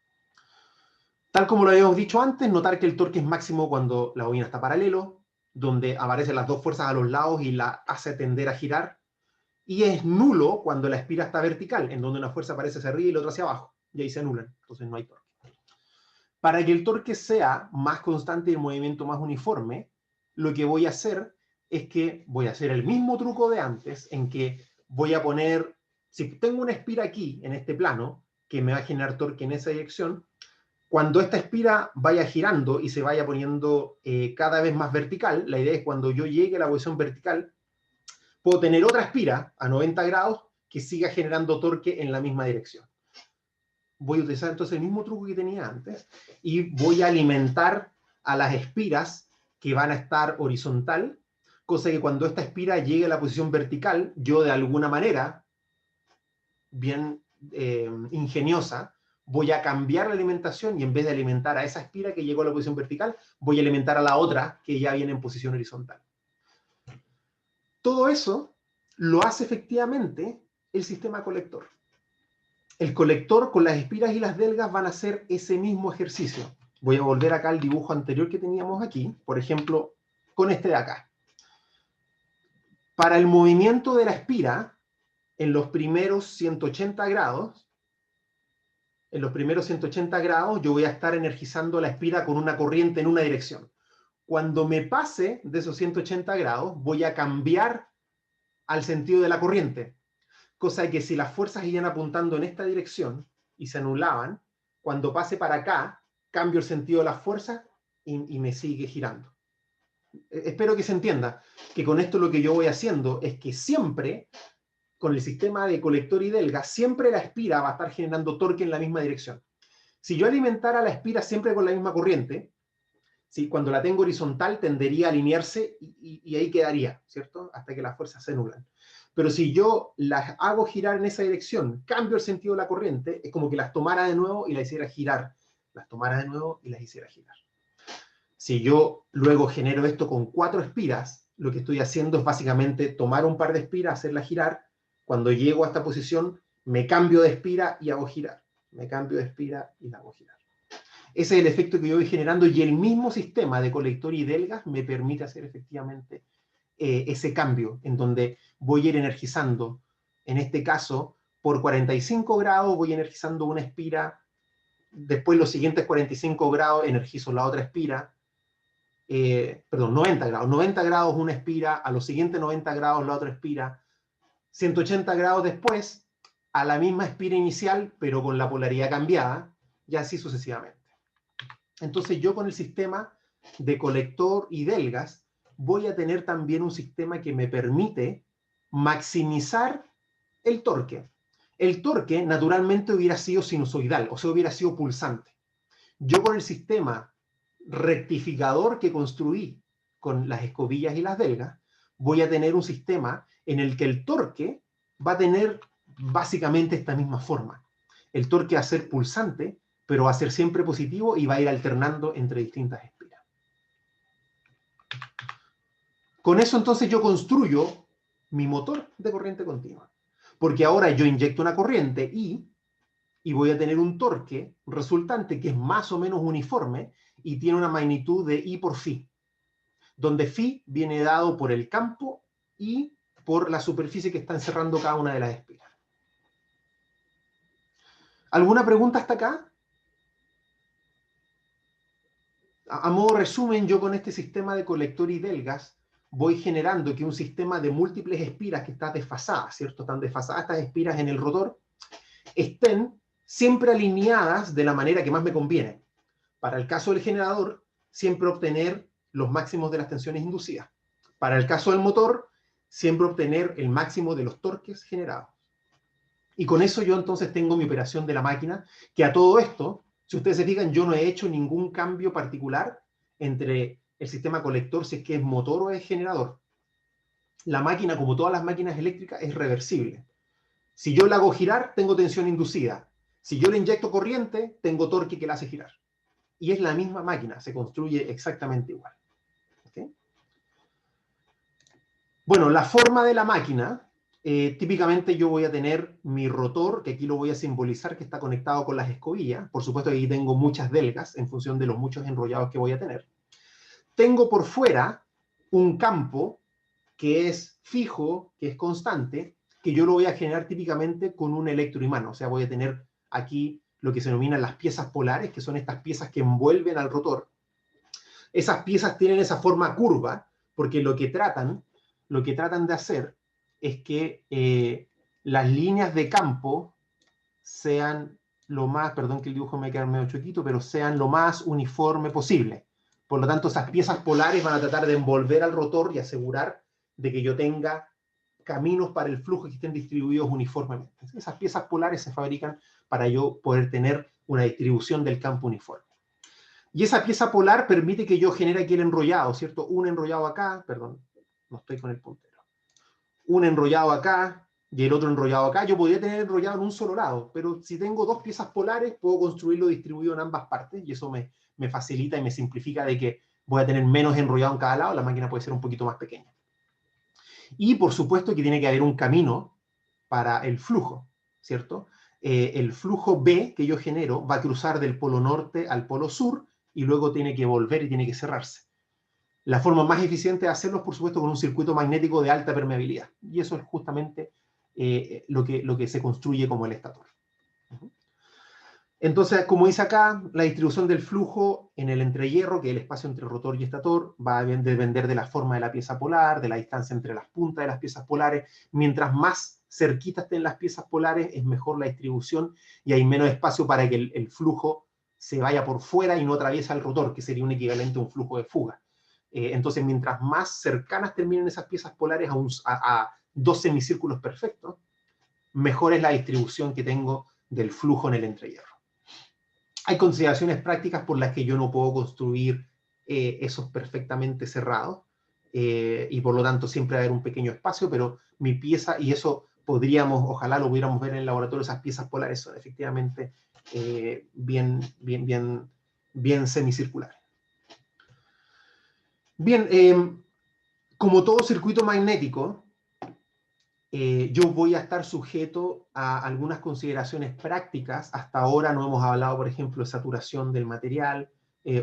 Tal como lo habíamos dicho antes, notar que el torque es máximo cuando la bobina está paralelo, donde aparecen las dos fuerzas a los lados y la hace tender a girar, y es nulo cuando la espira está vertical, en donde una fuerza aparece hacia arriba y la otra hacia abajo, y ahí se anulan, entonces no hay torque. Para que el torque sea más constante y el movimiento más uniforme, lo que voy a hacer es que voy a hacer el mismo truco de antes, en que voy a poner, si tengo una espira aquí, en este plano, que me va a generar torque en esa dirección, cuando esta espira vaya girando y se vaya poniendo cada vez más vertical, la idea es cuando yo llegue a la posición vertical, puedo tener otra espira a 90 grados que siga generando torque en la misma dirección. Voy a utilizar entonces el mismo truco que tenía antes y voy a alimentar a las espiras que van a estar horizontal, cosa que cuando esta espira llegue a la posición vertical, yo de alguna manera, bien ingeniosa, voy a cambiar la alimentación y en vez de alimentar a esa espira que llegó a la posición vertical, voy a alimentar a la otra que ya viene en posición horizontal. Todo eso lo hace efectivamente el sistema colector. El colector con las espiras y las delgas van a hacer ese mismo ejercicio. Voy a volver acá al dibujo anterior que teníamos aquí, por ejemplo, con este de acá. Para el movimiento de la espira, en los primeros 180 grados, yo voy a estar energizando la espira con una corriente en una dirección. Cuando me pase de esos 180 grados, voy a cambiar al sentido de la corriente. Cosa que si las fuerzas iban apuntando en esta dirección y se anulaban, cuando pase para acá, cambio el sentido de las fuerzas y me sigue girando. Espero que se entienda que con esto lo que yo voy haciendo es que siempre, con el sistema de colector y delga, siempre la espira va a estar generando torque en la misma dirección. Si yo alimentara la espira siempre con la misma corriente, ¿sí? Cuando la tengo horizontal tendería a alinearse y ahí quedaría, ¿cierto? Hasta que las fuerzas se anulan. Pero si yo las hago girar en esa dirección, cambio el sentido de la corriente, es como que las tomara de nuevo y las hiciera girar. Las tomara de nuevo y las hiciera girar. Si yo luego genero esto con 4 espiras, lo que estoy haciendo es básicamente tomar un par de espiras, hacerlas girar. Cuando llego a esta posición, me cambio de espira y hago girar. Me cambio de espira y la hago girar. Ese es el efecto que yo voy generando y el mismo sistema de colector y delgas me permite hacer efectivamente ese cambio, en donde voy a ir energizando, en este caso, por 45 grados voy energizando una espira, después los siguientes 45 grados energizo la otra espira, 90 grados una espira, a los siguientes 90 grados la otra espira, 180 grados después, a la misma espira inicial, pero con la polaridad cambiada, y así sucesivamente. Entonces yo con el sistema de colector y delgas voy a tener también un sistema que me permite maximizar el torque. El torque naturalmente hubiera sido sinusoidal, o sea, hubiera sido pulsante. Yo con el sistema rectificador que construí con las escobillas y las delgas, voy a tener un sistema en el que el torque va a tener básicamente esta misma forma. El torque va a ser pulsante, pero va a ser siempre positivo y va a ir alternando entre distintas espiras. Con eso entonces yo construyo mi motor de corriente continua. Porque ahora yo inyecto una corriente y voy a tener un torque resultante que es más o menos uniforme y tiene una magnitud de I por phi, donde phi viene dado por el campo y por la superficie que está encerrando cada una de las espiras. ¿Alguna pregunta hasta acá? A modo resumen, yo con este sistema de colector y delgas voy generando que un sistema de múltiples espiras que está desfasada, ¿cierto? Están desfasadas estas espiras en el rotor, estén siempre alineadas de la manera que más me conviene. Para el caso del generador, siempre obtener los máximos de las tensiones inducidas. Para el caso del motor, siempre obtener el máximo de los torques generados. Y con eso yo entonces tengo mi operación de la máquina, que a todo esto, si ustedes se fijan, yo no he hecho ningún cambio particular entre el sistema colector, si es que es motor o es generador. La máquina, como todas las máquinas eléctricas, es reversible. Si yo la hago girar, tengo tensión inducida. Si yo le inyecto corriente, tengo torque que la hace girar. Y es la misma máquina, se construye exactamente igual. ¿Okay? Bueno, la forma de la máquina, típicamente yo voy a tener mi rotor, que aquí lo voy a simbolizar, que está conectado con las escobillas. Por supuesto que aquí tengo muchas delgas, en función de los muchos enrollados que voy a tener. Tengo por fuera un campo que es fijo, que es constante, que yo lo voy a generar típicamente con un electroimán. O sea, voy a tener aquí lo que se denominan las piezas polares, que son estas piezas que envuelven al rotor. Esas piezas tienen esa forma curva, porque lo que tratan de hacer es que las líneas de campo sean lo más, perdón que el dibujo me queda medio chiquito, pero sean lo más uniforme posible. Por lo tanto, esas piezas polares van a tratar de envolver al rotor y asegurar de que yo tenga caminos para el flujo que estén distribuidos uniformemente. Esas piezas polares se fabrican para yo poder tener una distribución del campo uniforme. Y esa pieza polar permite que yo genere aquí el enrollado, ¿cierto? Un enrollado acá, perdón, no estoy con el puntero. Un enrollado acá y el otro enrollado acá. Yo podría tener enrollado en un solo lado, pero si tengo dos piezas polares, puedo construirlo distribuido en ambas partes, y eso me facilita y me simplifica de que voy a tener menos enrollado en cada lado, la máquina puede ser un poquito más pequeña. Y por supuesto que tiene que haber un camino para el flujo, ¿cierto? El flujo B que yo genero va a cruzar del polo norte al polo sur y luego tiene que volver y tiene que cerrarse. La forma más eficiente de hacerlo es, por supuesto, con un circuito magnético de alta permeabilidad. Y eso es justamente lo que se construye como el estator. Entonces, como dice acá, la distribución del flujo en el entrehierro, que es el espacio entre rotor y estator, va a depender de la forma de la pieza polar, de la distancia entre las puntas de las piezas polares. Mientras más cerquitas estén las piezas polares, es mejor la distribución y hay menos espacio para que el flujo se vaya por fuera y no atraviesa el rotor, que sería un equivalente a un flujo de fuga. Entonces, mientras más cercanas terminen esas piezas polares a dos semicírculos perfectos, mejor es la distribución que tengo del flujo en el entrehierro. Hay consideraciones prácticas por las que yo no puedo construir esos perfectamente cerrados, y por lo tanto siempre va a haber un pequeño espacio, pero mi pieza, y eso podríamos, ojalá lo pudiéramos ver en el laboratorio, esas piezas polares son efectivamente bien semicirculares. Bien, como todo circuito magnético, yo voy a estar sujeto a algunas consideraciones prácticas. Hasta ahora no hemos hablado, por ejemplo, de saturación del material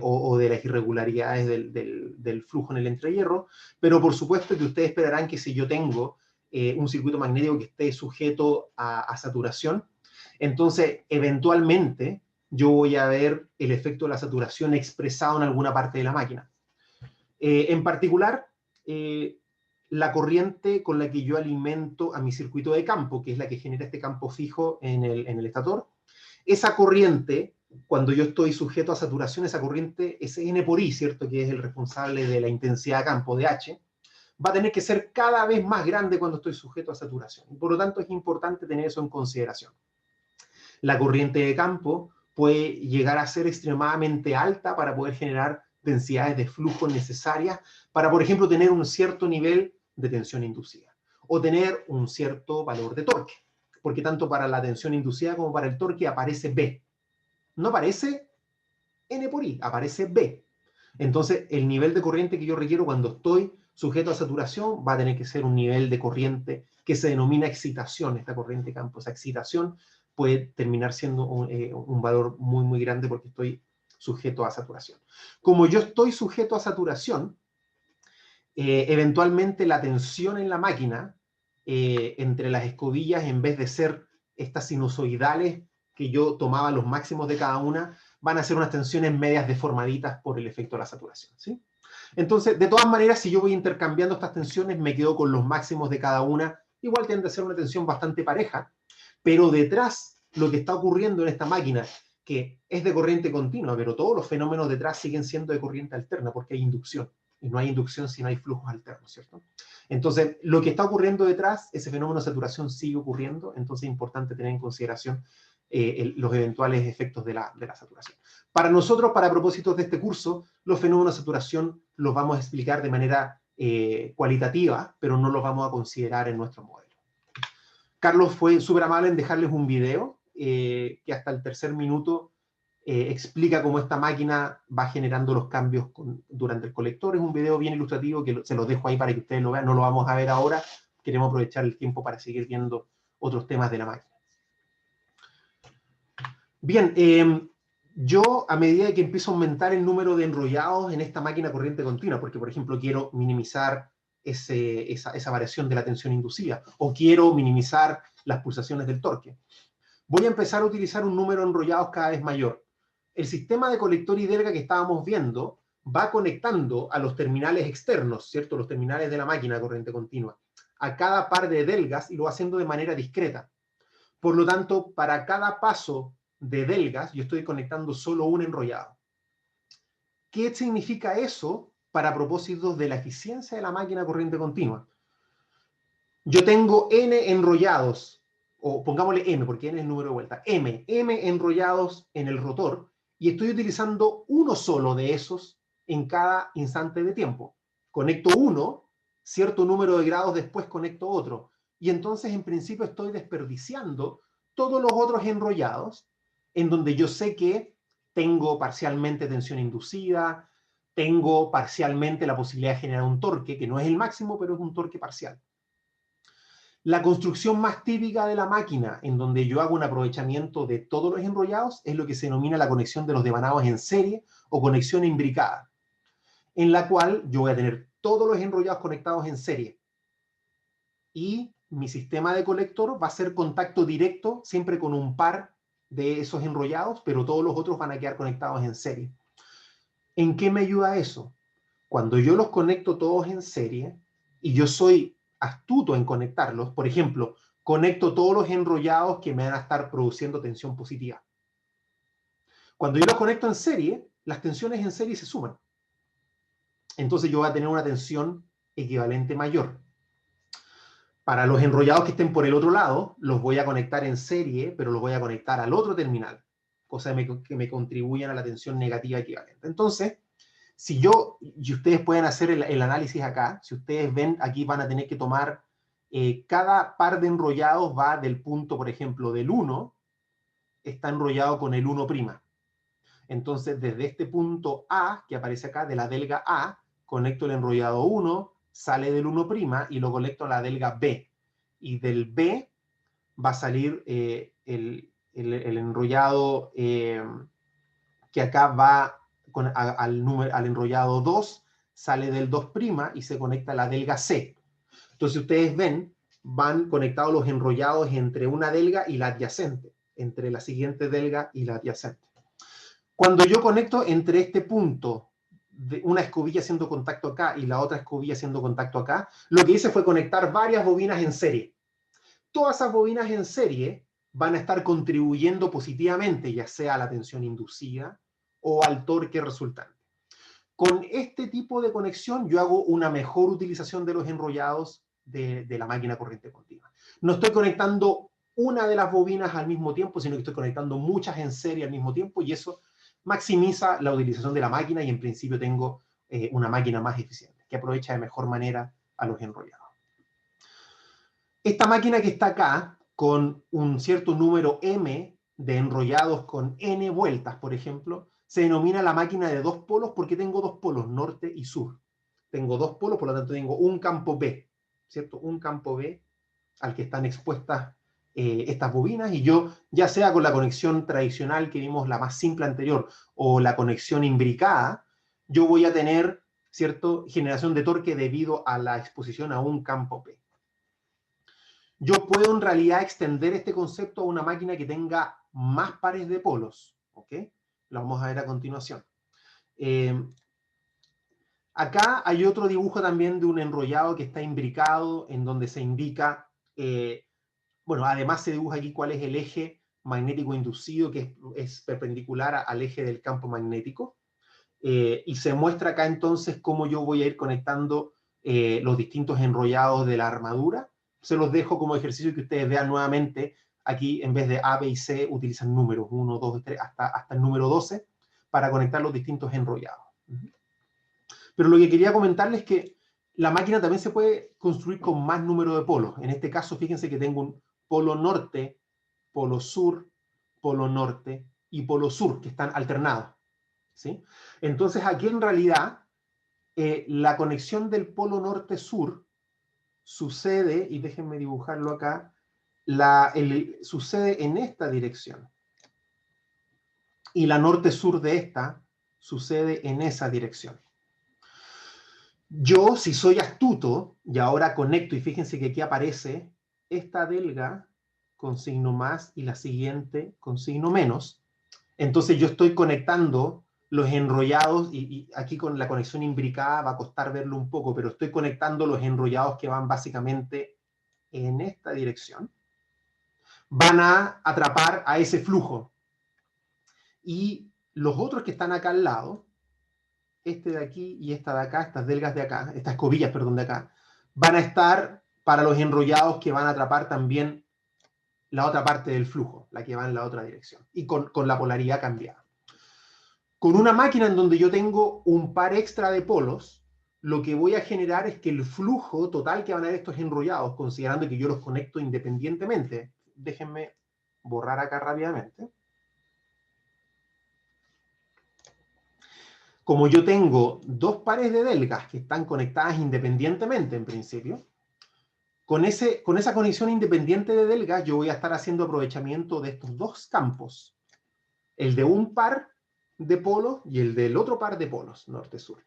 o de las irregularidades del flujo en el entrehierro, pero por supuesto que ustedes esperarán que si yo tengo un circuito magnético que esté sujeto a saturación, entonces eventualmente yo voy a ver el efecto de la saturación expresado en alguna parte de la máquina. En particular, la corriente con la que yo alimento a mi circuito de campo, que es la que genera este campo fijo en el estator, esa corriente, cuando yo estoy sujeto a saturación, esa corriente, ese N por I, ¿cierto?, que es el responsable de la intensidad de campo de H, va a tener que ser cada vez más grande cuando estoy sujeto a saturación. Y por lo tanto es importante tener eso en consideración. La corriente de campo puede llegar a ser extremadamente alta para poder generar densidades de flujo necesarias para, por ejemplo, tener un cierto nivel de tensión inducida o tener un cierto valor de torque, porque tanto para la tensión inducida como para el torque aparece B. No aparece N por I, aparece B. Entonces, el nivel de corriente que yo requiero cuando estoy sujeto a saturación va a tener que ser un nivel de corriente que se denomina excitación, esta corriente de campo. Esa excitación puede terminar siendo un valor muy, muy grande porque estoy sujeto a saturación. Como yo estoy sujeto a saturación, eventualmente la tensión en la máquina entre las escobillas, en vez de ser estas sinusoidales que yo tomaba los máximos de cada una, van a ser unas tensiones medias deformaditas por el efecto de la saturación, ¿sí? Entonces, de todas maneras, si yo voy intercambiando estas tensiones, me quedo con los máximos de cada una, igual tiende a ser una tensión bastante pareja, pero detrás lo que está ocurriendo en esta máquina, que es de corriente continua, pero todos los fenómenos detrás siguen siendo de corriente alterna, porque hay inducción, y no hay inducción si no hay flujos alternos, ¿cierto? Entonces, lo que está ocurriendo detrás, ese fenómeno de saturación sigue ocurriendo, entonces es importante tener en consideración los eventuales efectos de la saturación. Para nosotros, para propósitos de este curso, los fenómenos de saturación los vamos a explicar de manera cualitativa, pero no los vamos a considerar en nuestro modelo. Carlos fue súper amable en dejarles un video que hasta el tercer minuto explica cómo esta máquina va generando los cambios durante el colector. Es un video bien ilustrativo que se los dejo ahí para que ustedes lo vean. No lo vamos a ver ahora. Queremos aprovechar el tiempo para seguir viendo otros temas de la máquina. Bien, yo a medida que empiezo a aumentar el número de enrollados en esta máquina corriente continua, porque por ejemplo quiero minimizar esa variación de la tensión inducida, o quiero minimizar las pulsaciones del torque, voy a empezar a utilizar un número de enrollados cada vez mayor. El sistema de colector y delga que estábamos viendo va conectando a los terminales externos, ¿cierto? Los terminales de la máquina corriente continua, a cada par de delgas, y lo va haciendo de manera discreta. Por lo tanto, para cada paso de delgas, yo estoy conectando solo un enrollado. ¿Qué significa eso para propósitos de la eficiencia de la máquina corriente continua? Yo tengo n enrollados, o pongámosle m, porque n es el número de vuelta, m enrollados en el rotor, y estoy utilizando uno solo de esos en cada instante de tiempo. Conecto uno, cierto número de grados después conecto otro, y entonces en principio estoy desperdiciando todos los otros enrollados, en donde yo sé que tengo parcialmente tensión inducida, tengo parcialmente la posibilidad de generar un torque, que no es el máximo, pero es un torque parcial. La construcción más típica de la máquina, en donde yo hago un aprovechamiento de todos los enrollados, es lo que se denomina la conexión de los devanados en serie o conexión imbricada, en la cual yo voy a tener todos los enrollados conectados en serie. Y mi sistema de colector va a ser contacto directo siempre con un par de esos enrollados, pero todos los otros van a quedar conectados en serie. ¿En qué me ayuda eso? Cuando yo los conecto todos en serie y yo soy astuto en conectarlos, por ejemplo, conecto todos los enrollados que me van a estar produciendo tensión positiva. Cuando yo los conecto en serie, las tensiones en serie se suman. Entonces yo voy a tener una tensión equivalente mayor. Para los enrollados que estén por el otro lado, los voy a conectar en serie, pero los voy a conectar al otro terminal, cosa que me contribuyan a la tensión negativa equivalente. Entonces, si yo, y ustedes pueden hacer el análisis acá, si ustedes ven, aquí van a tener que tomar, cada par de enrollados va del punto, por ejemplo, del 1, está enrollado con el 1'. Entonces, desde este punto A, que aparece acá, de la delga A, conecto el enrollado 1, sale del 1' y lo conecto a la delga B. Y del B va a salir el enrollado que acá va al enrollado 2, sale del 2' y se conecta a la delga C. Entonces ustedes ven, van conectados los enrollados entre una delga y la adyacente, entre la siguiente delga y la adyacente. Cuando yo conecto entre este punto, de una escobilla haciendo contacto acá y la otra escobilla haciendo contacto acá, lo que hice fue conectar varias bobinas en serie. Todas esas bobinas en serie van a estar contribuyendo positivamente, ya sea a la tensión inducida o al torque resultante. Con este tipo de conexión yo hago una mejor utilización de los enrollados de la máquina corriente continua. No estoy conectando una de las bobinas al mismo tiempo, sino que estoy conectando muchas en serie al mismo tiempo, y eso maximiza la utilización de la máquina, y en principio tengo una máquina más eficiente, que aprovecha de mejor manera a los enrollados. Esta máquina que está acá, con un cierto número m de enrollados con n vueltas, por ejemplo, se denomina la máquina de dos polos porque tengo dos polos, norte y sur. Tengo dos polos, por lo tanto tengo un campo B, ¿cierto? Un campo B al que están expuestas estas bobinas, y yo, ya sea con la conexión tradicional que vimos, la más simple anterior, o la conexión imbricada, yo voy a tener, ¿cierto?, generación de torque debido a la exposición a un campo B. Yo puedo en realidad extender este concepto a una máquina que tenga más pares de polos, ¿ok? Lo vamos a ver a continuación. Acá hay otro dibujo también de un enrollado que está imbricado, en donde se indica, bueno, además se dibuja aquí cuál es el eje magnético inducido que es perpendicular al eje del campo magnético. Y se muestra acá entonces cómo yo voy a ir conectando los distintos enrollados de la armadura. Se los dejo como ejercicio que ustedes vean nuevamente. Aquí en vez de A, B y C utilizan números 1, 2, 3, hasta el número 12 para conectar los distintos enrollados. Pero lo que quería comentarles es que la máquina también se puede construir con más número de polos. En este caso, fíjense que tengo un polo norte, polo sur, polo norte y polo sur, que están alternados, ¿sí? Entonces, aquí en realidad, la conexión del polo norte-sur sucede, y déjenme dibujarlo acá, sucede en esta dirección. Y la norte-sur de esta sucede en esa dirección. Yo, si soy astuto, y ahora conecto, y fíjense que aquí aparece esta delga con signo más y la siguiente con signo menos, entonces yo estoy conectando los enrollados, y aquí con la conexión imbricada va a costar verlo un poco, pero estoy conectando los enrollados que van básicamente en esta dirección. Van a atrapar a ese flujo. Y los otros que están acá al lado, este de aquí y esta de acá, estas delgas de acá, estas escobillas, perdón, de acá, van a estar para los enrollados que van a atrapar también la otra parte del flujo, la que va en la otra dirección, y con la polaridad cambiada. Con una máquina en donde yo tengo un par extra de polos, lo que voy a generar es que el flujo total que van a ver estos enrollados, considerando que yo los conecto independientemente, déjenme borrar acá rápidamente. Como yo tengo dos pares de delgas que están conectadas independientemente en principio, con esa conexión independiente de delgas yo voy a estar haciendo aprovechamiento de estos dos campos, el de un par de polos y el del otro par de polos, norte-sur.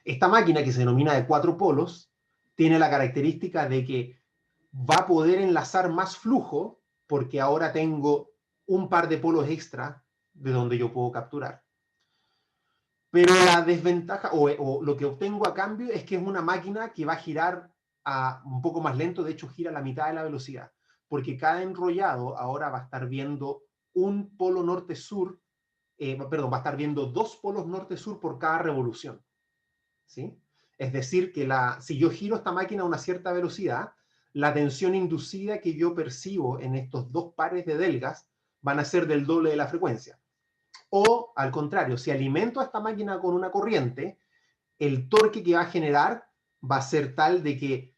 Esta máquina, que se denomina de 4 polos, tiene la característica de que va a poder enlazar más flujo porque ahora tengo un par de polos extra de donde yo puedo capturar. Pero la desventaja, o lo que obtengo a cambio, es que es una máquina que va a girar un poco más lento, de hecho gira a la mitad de la velocidad, porque cada enrollado ahora va a estar viendo un polo norte-sur, va a estar viendo dos polos norte-sur por cada revolución, ¿sí? Es decir, que si yo giro esta máquina a una cierta velocidad, la tensión inducida que yo percibo en estos dos pares de delgas van a ser del doble de la frecuencia. O, al contrario, si alimento a esta máquina con una corriente, el torque que va a generar va a ser tal de que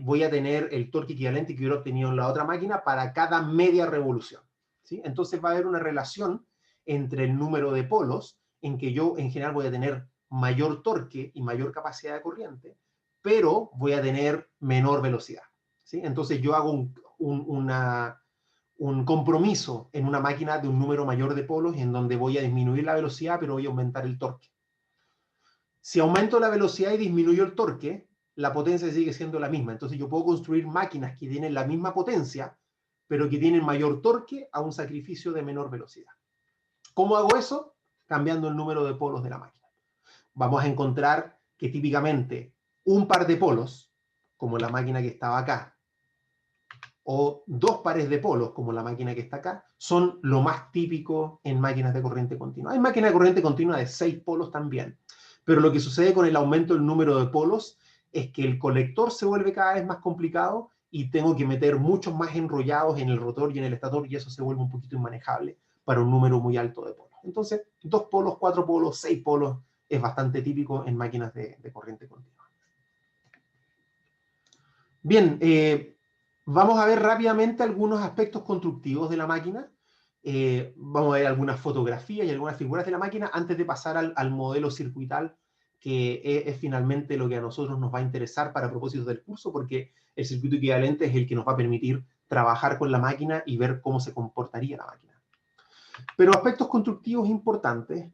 voy a tener el torque equivalente que hubiera obtenido en la otra máquina para cada media revolución, ¿sí? Entonces va a haber una relación entre el número de polos, en que yo en general voy a tener mayor torque y mayor capacidad de corriente, pero voy a tener menor velocidad, ¿sí? Entonces yo hago un compromiso en una máquina de un número mayor de polos en donde voy a disminuir la velocidad, pero voy a aumentar el torque. Si aumento la velocidad y disminuyo el torque, la potencia sigue siendo la misma. Entonces yo puedo construir máquinas que tienen la misma potencia, pero que tienen mayor torque a un sacrificio de menor velocidad. ¿Cómo hago eso? Cambiando el número de polos de la máquina. Vamos a encontrar que típicamente un par de polos, como la máquina que estaba acá, o dos pares de polos, como la máquina que está acá, son lo más típico en máquinas de corriente continua. Hay máquinas de corriente continua de 6 polos también, pero lo que sucede con el aumento del número de polos es que el colector se vuelve cada vez más complicado y tengo que meter muchos más enrollados en el rotor y en el estator, y eso se vuelve un poquito inmanejable para un número muy alto de polos. Entonces, 2 polos, 4 polos, 6 polos es bastante típico en máquinas de corriente continua. Bien, vamos a ver rápidamente algunos aspectos constructivos de la máquina. Vamos a ver algunas fotografías y algunas figuras de la máquina antes de pasar al modelo circuital, que es finalmente lo que a nosotros nos va a interesar para propósitos del curso, porque el circuito equivalente es el que nos va a permitir trabajar con la máquina y ver cómo se comportaría la máquina. Pero aspectos constructivos importantes.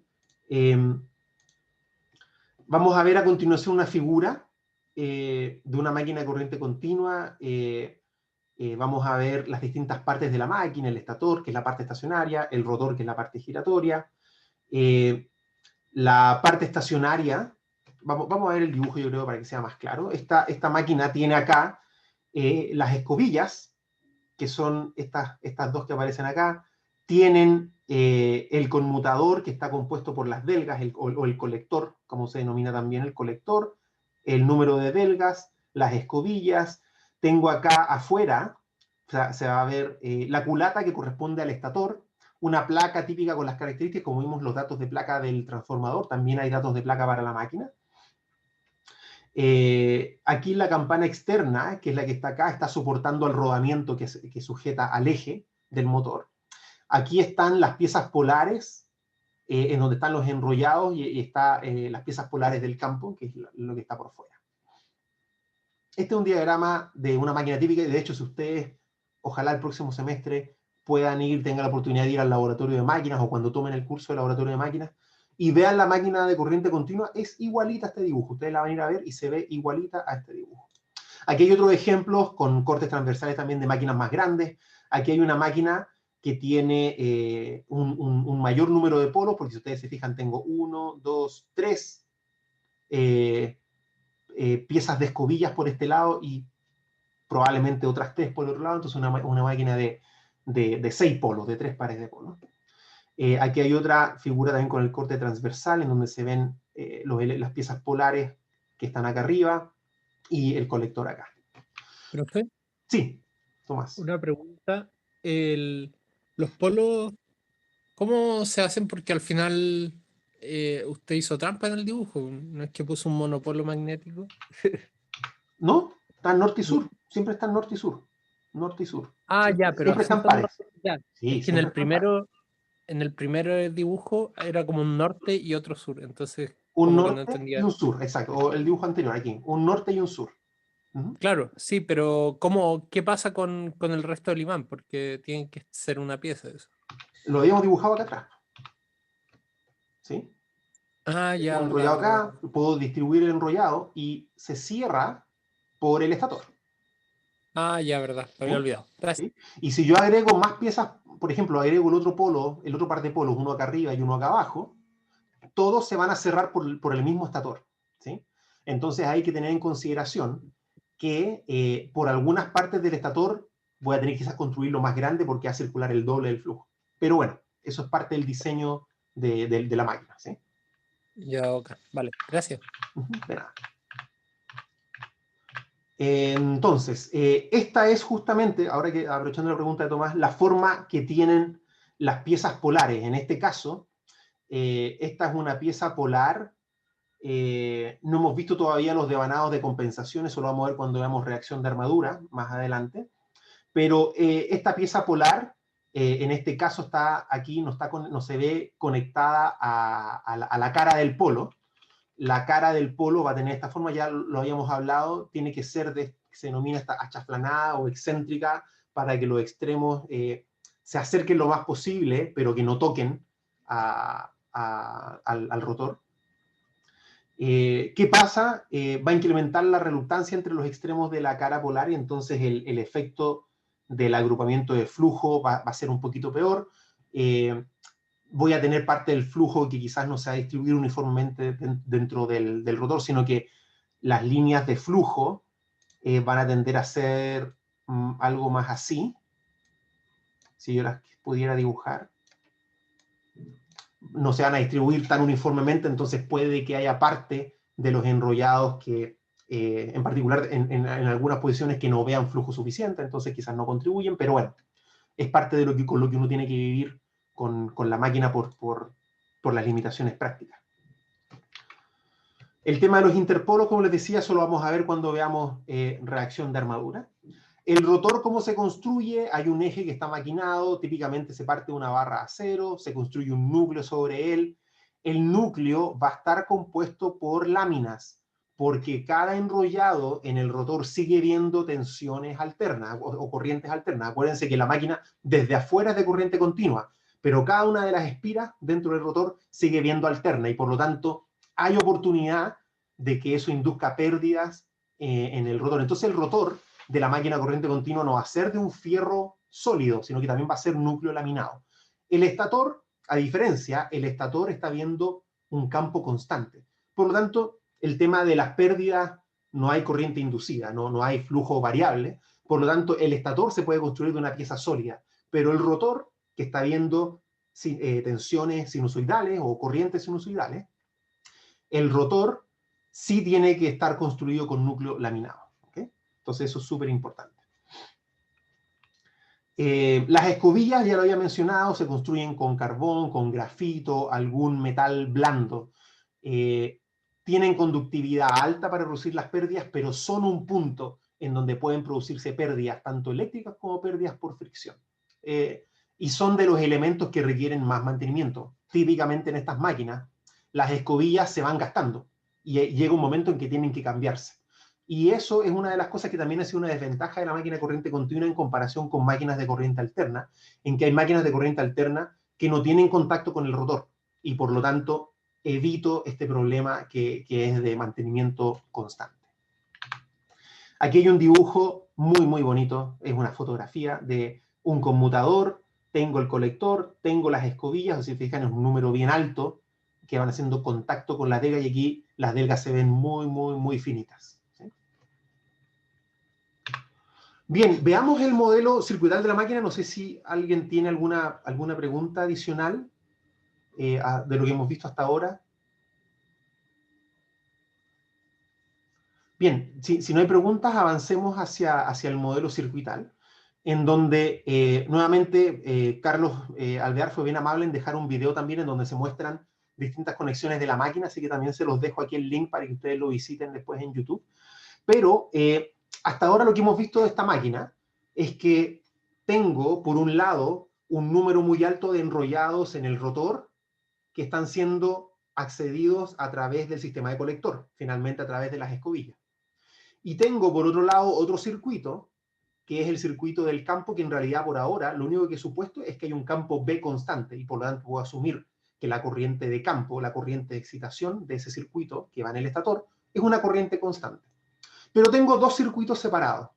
Vamos a ver a continuación una figura de una máquina de corriente continua. Vamos a ver las distintas partes de la máquina, el estator, que es la parte estacionaria, el rotor, que es la parte giratoria. La parte estacionaria, vamos a ver el dibujo, yo creo, para que sea más claro. Esta máquina tiene acá las escobillas, que son estas dos que aparecen acá, tienen el conmutador que está compuesto por las delgas o el colector, como se denomina también el colector, el número de delgas, las escobillas. Tengo acá afuera, o sea, se va a ver la culata que corresponde al estator, una placa típica con las características, como vimos los datos de placa del transformador, también hay datos de placa para la máquina. Aquí la campana externa, que es la que está acá, está soportando el rodamiento que sujeta al eje del motor. Aquí están las piezas polares, en donde están los enrollados, y está las piezas polares del campo, que es lo que está por fuera. Este es un diagrama de una máquina típica, y de hecho, si ustedes, ojalá el próximo semestre, puedan tengan la oportunidad de ir al laboratorio de máquinas, o cuando tomen el curso de laboratorio de máquinas, y vean la máquina de corriente continua, es igualita a este dibujo. Ustedes la van a ir a ver y se ve igualita a este dibujo. Aquí hay otros ejemplos con cortes transversales también de máquinas más grandes. Aquí hay una máquina que tiene un mayor número de polos, porque si ustedes se fijan, tengo 1, 2, 3 piezas de escobillas por este lado y probablemente otras 3 por el otro lado. Entonces una máquina de 6 polos, de 3 pares de polos. Aquí hay otra figura también con el corte transversal, en donde se ven las piezas polares que están acá arriba y el colector acá. ¿Profe? Sí, Tomás. Una pregunta. Los polos, ¿cómo se hacen? Porque al final usted hizo trampa en el dibujo. No es que puso un monopolo magnético. ¿No? Están norte y sur. Siempre están norte y sur. Norte y sur. Ah, ya, pero Siempre así están son pares. ya. Sí, Es que en el siempre están pares. primer dibujo era como un norte y otro sur. Entonces, Un como que no norte y entendía. un sur, exacto. O el dibujo anterior aquí. Un norte y un sur. Ujú. Claro, sí, pero ¿qué pasa con el resto del imán? Porque tiene que ser una pieza de eso. Lo habíamos dibujado acá atrás. ¿Sí? Ah, ya, Un verdad, enrollado verdad. acá, puedo distribuir el enrollado y se cierra por el estator. Ah, ya, verdad, lo había ¿Sí? olvidado. Gracias. ¿Sí? Y si yo agrego más piezas, por ejemplo, agrego el otro polo, el otro par de polos, uno acá arriba y uno acá abajo, todos se van a cerrar por el mismo estator. ¿Sí? Entonces hay que tener en consideración que por algunas partes del estator voy a tener que quizás construirlo más grande porque va a circular el doble del flujo. Pero bueno, eso es parte del diseño de la máquina. ¿Sí? Ya, ok. Vale, gracias. De nada. Entonces, esta es justamente, ahora que aprovechando la pregunta de Tomás, la forma que tienen las piezas polares. En este caso, esta es una pieza polar. No hemos visto todavía los devanados de compensación, eso lo vamos a ver cuando veamos reacción de armadura más adelante. Pero esta pieza polar, en este caso está aquí, no se ve conectada a la cara del polo. La cara del polo va a tener esta forma, ya lo habíamos hablado, tiene que ser se denomina esta achaflanada o excéntrica para que los extremos se acerquen lo más posible, pero que no toquen al rotor. ¿Qué pasa? Va a incrementar la reluctancia entre los extremos de la cara polar y entonces el efecto del agrupamiento de flujo va a ser un poquito peor. Voy a tener parte del flujo que quizás no se va a distribuir uniformemente dentro del rotor, sino que las líneas de flujo van a tender a ser algo más así. Si yo las pudiera dibujar. No se van a distribuir tan uniformemente, entonces puede que haya parte de los enrollados que, en particular en algunas posiciones que no vean flujo suficiente, entonces quizás no contribuyen, pero bueno, es parte de con lo que uno tiene que vivir con la máquina por las limitaciones prácticas. El tema de los interpolos, como les decía, eso lo vamos a ver cuando veamos reacción de armadura. El rotor, ¿cómo se construye? Hay un eje que está maquinado, típicamente se parte de una barra de acero, se construye un núcleo sobre él. El núcleo va a estar compuesto por láminas, porque cada enrollado en el rotor sigue viendo tensiones alternas o corrientes alternas. Acuérdense que la máquina desde afuera es de corriente continua, pero cada una de las espiras dentro del rotor sigue viendo alterna y por lo tanto hay oportunidad de que eso induzca pérdidas en el rotor. Entonces el rotor de la máquina corriente continua no va a ser de un fierro sólido, sino que también va a ser núcleo laminado. El estator, a diferencia, el estator está viendo un campo constante. Por lo tanto, el tema de las pérdidas, no hay corriente inducida, no hay flujo variable. Por lo tanto, el estator se puede construir de una pieza sólida, pero el rotor que está viendo tensiones sinusoidales o corrientes sinusoidales, el rotor sí tiene que estar construido con núcleo laminado. ¿Okay? Entonces eso es súper importante. Las escobillas, ya lo había mencionado, se construyen con carbón, con grafito, algún metal blando. Tienen conductividad alta para reducir las pérdidas, pero son un punto en donde pueden producirse pérdidas tanto eléctricas como pérdidas por fricción. Y son de los elementos que requieren más mantenimiento. Típicamente en estas máquinas, las escobillas se van gastando y llega un momento en que tienen que cambiarse. Y eso es una de las cosas que también ha sido una desventaja de la máquina de corriente continua en comparación con máquinas de corriente alterna, en que hay máquinas de corriente alterna que no tienen contacto con el rotor y por lo tanto evito este problema que es de mantenimiento constante. Aquí hay un dibujo muy bonito, es una fotografía de un conmutador, tengo el colector, tengo las escobillas, o si fijan es un número bien alto, que van haciendo contacto con la delga y aquí las delgas se ven muy finitas. ¿Sí? Bien, veamos el modelo circuital de la máquina, no sé si alguien tiene alguna pregunta adicional de lo que hemos visto hasta ahora. Bien, si no hay preguntas, avancemos hacia el modelo circuital, en donde nuevamente Carlos Alvear fue bien amable en dejar un video también en donde se muestran distintas conexiones de la máquina, así que también se los dejo aquí el link para que ustedes lo visiten después en YouTube. Pero hasta ahora lo que hemos visto de esta máquina es que tengo, por un lado, un número muy alto de enrollados en el rotor que están siendo accedidos a través del sistema de colector, finalmente a través de las escobillas. Y tengo, por otro lado, otro circuito, que es el circuito del campo, que en realidad por ahora lo único que he supuesto es que hay un campo B constante, y por lo tanto puedo asumir que la corriente de campo, la corriente de excitación de ese circuito que va en el estator, es una corriente constante. Pero tengo dos circuitos separados.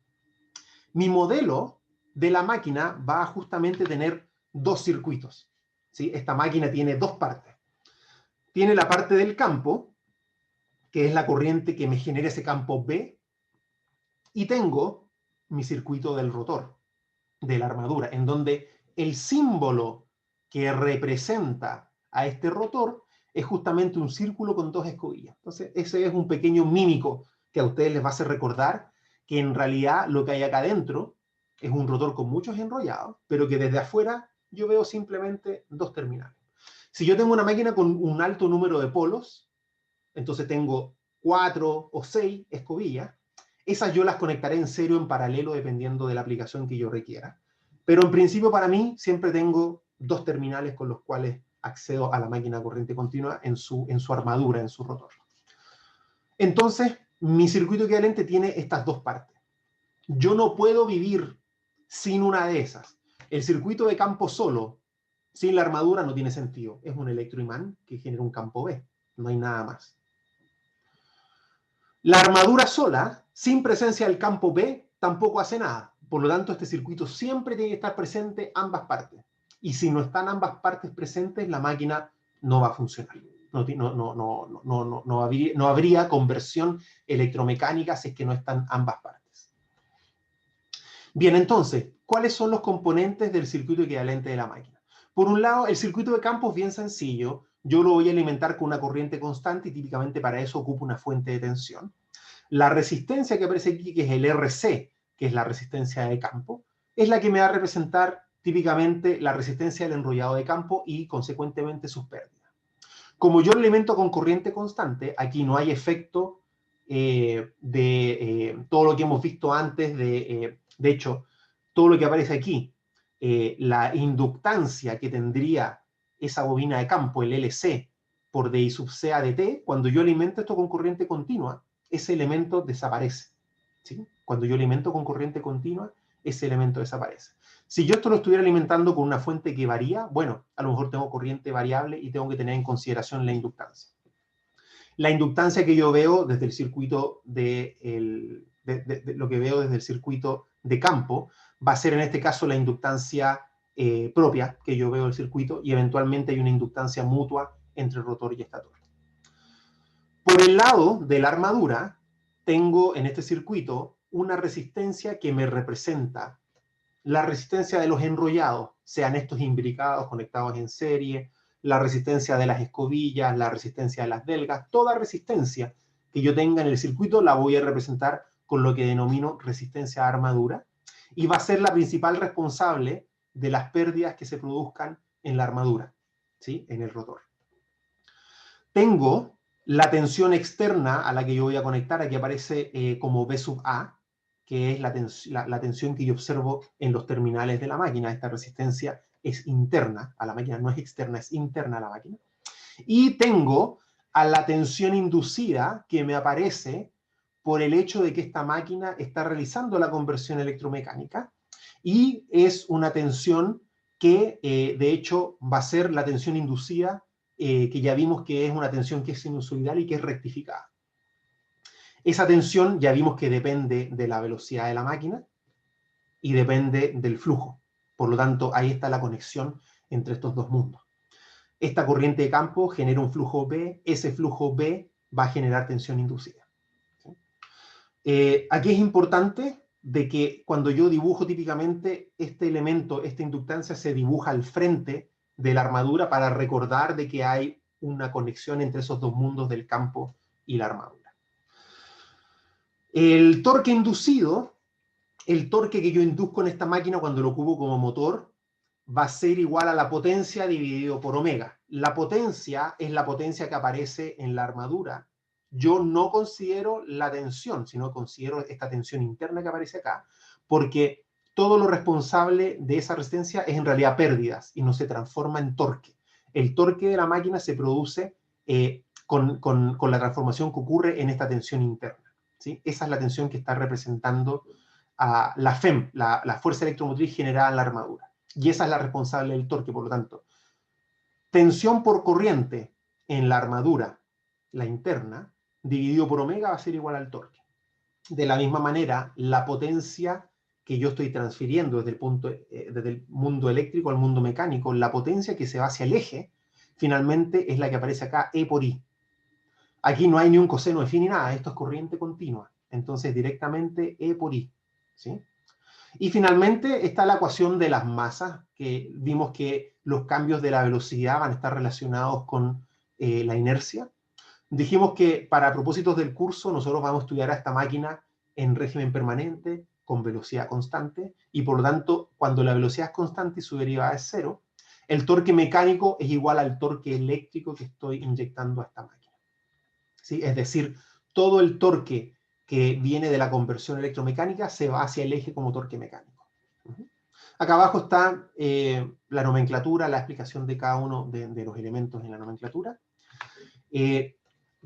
Mi modelo de la máquina va a justamente tener dos circuitos. ¿Sí? Esta máquina tiene dos partes. Tiene la parte del campo, que es la corriente que me genera ese campo B, y tengo mi circuito del rotor, de la armadura, en donde el símbolo que representa a este rotor es justamente un círculo con dos escobillas. Entonces, ese es un pequeño mímico que a ustedes les va a hacer recordar que en realidad lo que hay acá adentro es un rotor con muchos enrollados, pero que desde afuera yo veo simplemente dos terminales. Si yo tengo una máquina con un alto número de polos, entonces tengo 4 o 6 escobillas, esas yo las conectaré en serio, en paralelo, dependiendo de la aplicación que yo requiera. Pero en principio para mí siempre tengo dos terminales con los cuales accedo a la máquina corriente continua en su armadura, en su rotor. Entonces, mi circuito equivalente tiene estas dos partes. Yo no puedo vivir sin una de esas. El circuito de campo solo, sin la armadura, no tiene sentido. Es un electroimán que genera un campo B. No hay nada más. La armadura sola, sin presencia del campo B, tampoco hace nada. Por lo tanto, este circuito siempre tiene que estar presente ambas partes. Y si no están ambas partes presentes, la máquina no va a funcionar. No habría conversión electromecánica si es que no están ambas partes. Bien, entonces, ¿cuáles son los componentes del circuito equivalente de la máquina? Por un lado, el circuito de campo es bien sencillo. Yo lo voy a alimentar con una corriente constante y típicamente para eso ocupo una fuente de tensión. La resistencia que aparece aquí, que es el RC, que es la resistencia de campo, es la que me va a representar típicamente la resistencia del enrollado de campo y consecuentemente sus pérdidas. Como yo lo alimento con corriente constante, aquí no hay efecto de todo lo que hemos visto antes, de hecho, todo lo que aparece aquí, la inductancia que tendría esa bobina de campo, el LC, por DI sub C a dt, cuando yo alimento esto con corriente continua, ese elemento desaparece. ¿Sí? Cuando yo alimento con corriente continua, ese elemento desaparece. Si yo esto lo estuviera alimentando con una fuente que varía, bueno, a lo mejor tengo corriente variable y tengo que tener en consideración la inductancia. La inductancia que yo veo desde el circuito lo que veo desde el circuito de campo va a ser en este caso la inductancia propia que yo veo del circuito y eventualmente hay una inductancia mutua entre rotor y estator. Por el lado de la armadura, tengo en este circuito una resistencia que me representa la resistencia de los enrollados, sean estos imbricados conectados en serie, la resistencia de las escobillas, la resistencia de las delgas, toda resistencia que yo tenga en el circuito la voy a representar con lo que denomino resistencia a armadura, y va a ser la principal responsable de las pérdidas que se produzcan en la armadura, ¿sí? En el rotor. Tengo la tensión externa a la que yo voy a conectar, aquí aparece como B sub A, que es la tensión que yo observo en los terminales de la máquina. Esta resistencia es interna a la máquina, no es externa, es interna a la máquina. Y tengo a la tensión inducida que me aparece por el hecho de que esta máquina está realizando la conversión electromecánica, y es una tensión que de hecho va a ser la tensión inducida, que ya vimos que es una tensión que es sinusoidal y que es rectificada. Esa tensión ya vimos que depende de la velocidad de la máquina y depende del flujo. Por lo tanto, ahí está la conexión entre estos dos mundos. Esta corriente de campo genera un flujo B, ese flujo B va a generar tensión inducida. ¿Sí? Aquí es importante de que cuando yo dibujo típicamente este elemento, esta inductancia se dibuja al frente de la armadura para recordar de que hay una conexión entre esos dos mundos del campo y la armadura. El torque inducido, el torque que yo induzco en esta máquina cuando lo ocupo como motor, va a ser igual a la potencia dividido por omega. La potencia es la potencia que aparece en la armadura. Yo no considero la tensión, sino considero esta tensión interna que aparece acá, porque todo lo responsable de esa resistencia es en realidad pérdidas y no se transforma en torque. El torque de la máquina se produce con la transformación que ocurre en esta tensión interna, ¿sí? Esa es la tensión que está representando a la FEM, la fuerza electromotriz generada en la armadura. Y esa es la responsable del torque. Por lo tanto, tensión por corriente en la armadura, la interna, dividido por omega va a ser igual al torque. De la misma manera, la potencia que yo estoy transfiriendo desde el mundo eléctrico al mundo mecánico, la potencia que se va hacia el eje, finalmente es la que aparece acá, E por I. Aquí no hay ni un coseno de phi ni nada, esto es corriente continua. Entonces, directamente E por I, ¿sí? Y finalmente está la ecuación de las masas, que vimos que los cambios de la velocidad van a estar relacionados con la inercia. Dijimos que para propósitos del curso nosotros vamos a estudiar a esta máquina en régimen permanente, con velocidad constante, y por lo tanto, cuando la velocidad es constante y su derivada es cero, el torque mecánico es igual al torque eléctrico que estoy inyectando a esta máquina, ¿sí? Es decir, todo el torque que viene de la conversión electromecánica se va hacia el eje como torque mecánico. Acá abajo está la nomenclatura, la explicación de cada uno de los elementos en la nomenclatura.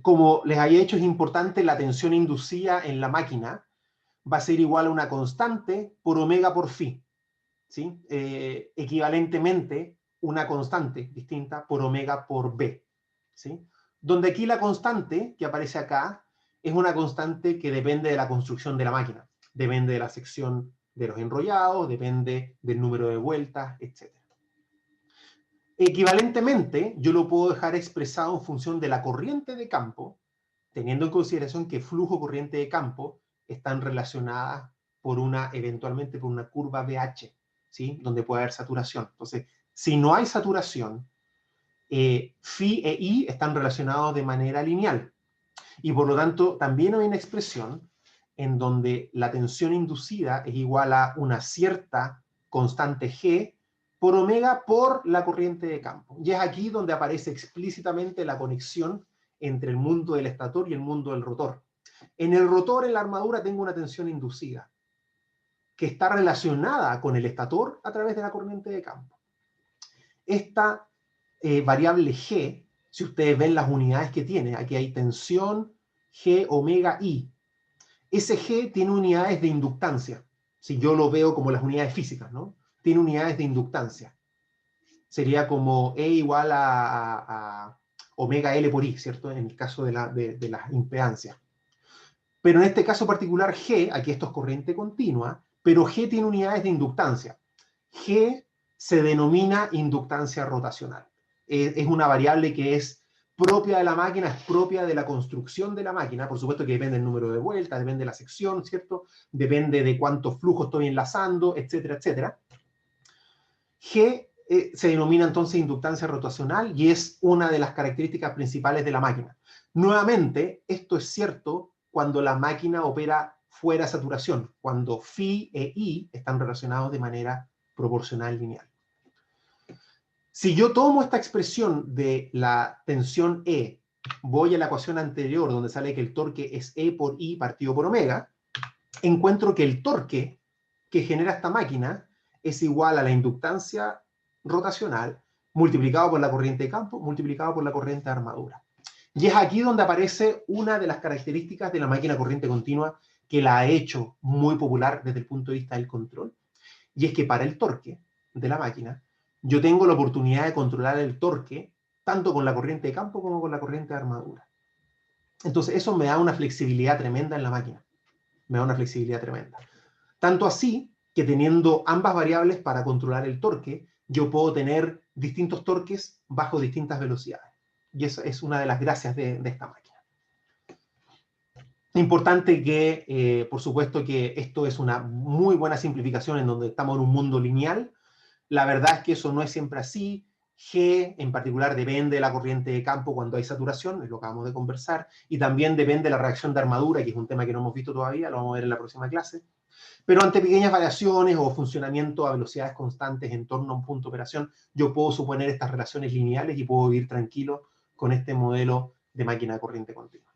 Como les había dicho, es importante, la tensión inducida en la máquina va a ser igual a una constante por omega por phi, ¿sí? Equivalentemente, una constante distinta por omega por B, ¿sí? Donde aquí la constante que aparece acá es una constante que depende de la construcción de la máquina, depende de la sección de los enrollados, depende del número de vueltas, etc. Equivalentemente, yo lo puedo dejar expresado en función de la corriente de campo, teniendo en consideración que flujo, corriente de campo están relacionadas eventualmente por una curva BH, ¿sí? Donde puede haber saturación. Entonces, si no hay saturación, phi e I están relacionados de manera lineal. Y por lo tanto, también hay una expresión en donde la tensión inducida es igual a una cierta constante G por omega por la corriente de campo. Y es aquí donde aparece explícitamente la conexión entre el mundo del estator y el mundo del rotor. En el rotor, en la armadura, tengo una tensión inducida que está relacionada con el estator a través de la corriente de campo. Esta variable G, si ustedes ven las unidades que tiene, aquí hay tensión, G, omega, I. Ese G tiene unidades de inductancia. Si yo lo veo como las unidades físicas, ¿no? Tiene unidades de inductancia. Sería como E igual a omega L por I, ¿cierto? En el caso de las impedancias. Pero en este caso particular G, aquí esto es corriente continua, pero G tiene unidades de inductancia. G se denomina inductancia rotacional. Es una variable que es propia de la máquina, es propia de la construcción de la máquina. Por supuesto que depende del número de vueltas, depende de la sección, ¿cierto? Depende de cuántos flujos estoy enlazando, etcétera, etcétera. G se denomina entonces inductancia rotacional y es una de las características principales de la máquina. Nuevamente, esto es cierto cuando la máquina opera fuera de saturación, cuando phi e I están relacionados de manera proporcional lineal. Si yo tomo esta expresión de la tensión E, voy a la ecuación anterior donde sale que el torque es E por I partido por omega, encuentro que el torque que genera esta máquina es igual a la inductancia rotacional multiplicado por la corriente de campo multiplicado por la corriente de armadura. Y es aquí donde aparece una de las características de la máquina corriente continua que la ha hecho muy popular desde el punto de vista del control, y es que para el torque de la máquina yo tengo la oportunidad de controlar el torque tanto con la corriente de campo como con la corriente de armadura. Entonces eso me da una flexibilidad tremenda en la máquina. Me da una flexibilidad tremenda. Tanto así que teniendo ambas variables para controlar el torque, yo puedo tener distintos torques bajo distintas velocidades. Y eso es una de las gracias de esta máquina. Importante que, por supuesto, que esto es una muy buena simplificación en donde estamos en un mundo lineal. La verdad es que eso no es siempre así. G, en particular, depende de la corriente de campo cuando hay saturación, es lo que acabamos de conversar, y también depende de la reacción de armadura, que es un tema que no hemos visto todavía, lo vamos a ver en la próxima clase. Pero ante pequeñas variaciones o funcionamiento a velocidades constantes en torno a un punto de operación, yo puedo suponer estas relaciones lineales y puedo vivir tranquilo con este modelo de máquina de corriente continua.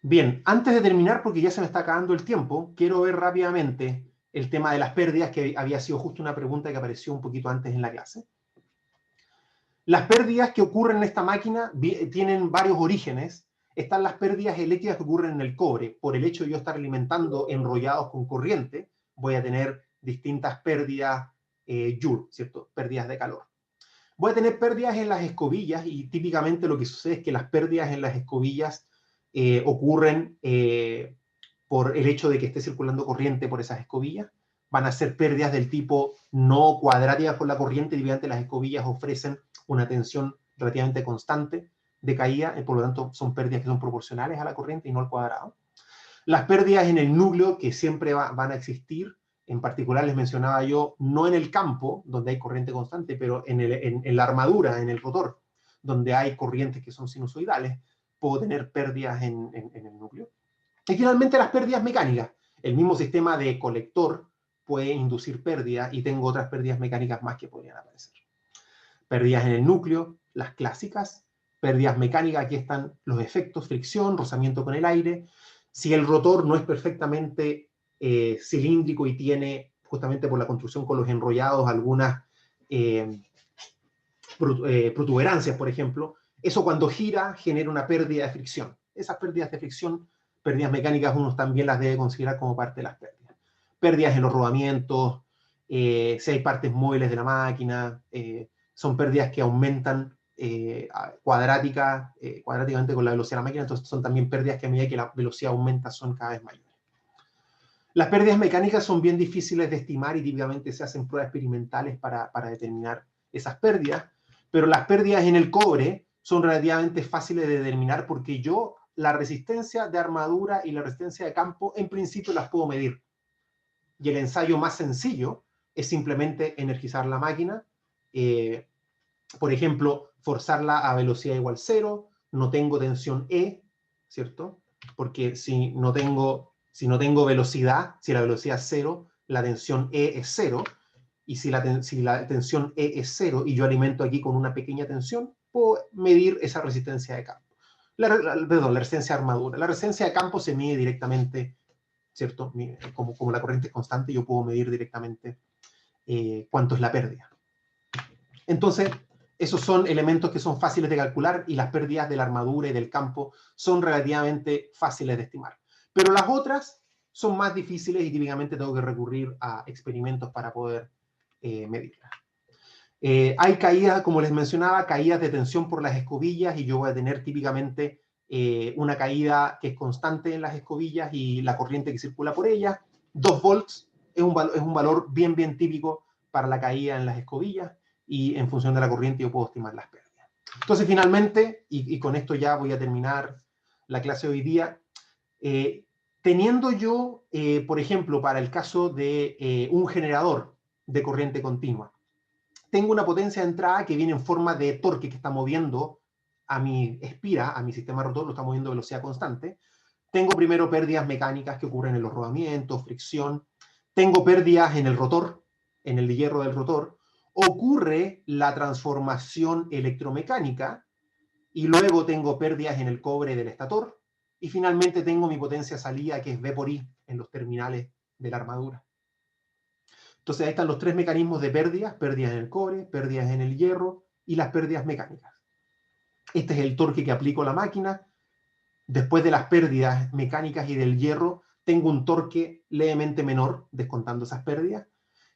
Bien, antes de terminar, porque ya se me está acabando el tiempo, quiero ver rápidamente el tema de las pérdidas, que había sido justo una pregunta que apareció un poquito antes en la clase. Las pérdidas que ocurren en esta máquina tienen varios orígenes. Están las pérdidas eléctricas que ocurren en el cobre. Por el hecho de yo estar alimentando enrollados con corriente, voy a tener distintas pérdidas Joule, ¿cierto? Pérdidas de calor. Voy a tener pérdidas en las escobillas y típicamente lo que sucede es que las pérdidas en las escobillas ocurren por el hecho de que esté circulando corriente por esas escobillas. Van a ser pérdidas del tipo no cuadráticas por la corriente, y las escobillas ofrecen una tensión relativamente constante de caída, por lo tanto son pérdidas que son proporcionales a la corriente y no al cuadrado. Las pérdidas en el núcleo, que siempre van a existir, en particular les mencionaba yo, no en el campo, donde hay corriente constante, pero en la armadura, en el rotor, donde hay corrientes que son sinusoidales, puedo tener pérdidas en el núcleo. Y finalmente las pérdidas mecánicas. El mismo sistema de colector puede inducir pérdidas y tengo otras pérdidas mecánicas más que podrían aparecer. Pérdidas en el núcleo, las clásicas. Pérdidas mecánicas, aquí están los efectos, fricción, rozamiento con el aire. Si el rotor no es perfectamente cilíndrico y tiene, justamente por la construcción con los enrollados, algunas protuberancias, por ejemplo, eso cuando gira genera una pérdida de fricción. Esas pérdidas de fricción, pérdidas mecánicas, uno también las debe considerar como parte de las pérdidas. Pérdidas en los rodamientos, si hay partes móviles de la máquina, son pérdidas que aumentan cuadráticamente con la velocidad de la máquina, entonces son también pérdidas que a medida que la velocidad aumenta son cada vez mayores. Las pérdidas mecánicas son bien difíciles de estimar y típicamente se hacen pruebas experimentales para determinar esas pérdidas, pero las pérdidas en el cobre son relativamente fáciles de determinar porque yo la resistencia de armadura y la resistencia de campo en principio las puedo medir. Y el ensayo más sencillo es simplemente energizar la máquina, por ejemplo, forzarla a velocidad igual 0, no tengo tensión E, ¿cierto? Porque si no tengo velocidad, si la velocidad es 0, la tensión E es 0, y si la tensión E es 0 y yo alimento aquí con una pequeña tensión, puedo medir esa resistencia de campo. La resistencia de armadura. La resistencia de campo se mide directamente, ¿cierto? Como la corriente es constante, yo puedo medir directamente cuánto es la pérdida. Entonces, esos son elementos que son fáciles de calcular y las pérdidas de la armadura y del campo son relativamente fáciles de estimar. Pero las otras son más difíciles y típicamente tengo que recurrir a experimentos para poder medirlas. Hay caídas, como les mencionaba, caídas de tensión por las escobillas y yo voy a tener típicamente una caída que es constante en las escobillas y la corriente que circula por ellas. 2 volts es un valor bien típico para la caída en las escobillas y en función de la corriente yo puedo estimar las pérdidas. Entonces, finalmente, y con esto ya voy a terminar la clase de hoy día, teniendo yo, por ejemplo, para el caso de un generador de corriente continua, tengo una potencia de entrada que viene en forma de torque que está moviendo a mi espira, a mi sistema rotor, lo está moviendo a velocidad constante. Tengo primero pérdidas mecánicas que ocurren en los rodamientos, fricción. Tengo pérdidas en el rotor, en el hierro del rotor. Ocurre la transformación electromecánica y luego tengo pérdidas en el cobre del estator. Y finalmente tengo mi potencia salida, que es V por I, en los terminales de la armadura. Entonces ahí están los tres mecanismos de pérdidas: pérdidas en el cobre, pérdidas en el hierro y las pérdidas mecánicas. Este es el torque que aplico a la máquina. Después de las pérdidas mecánicas y del hierro, tengo un torque levemente menor, descontando esas pérdidas,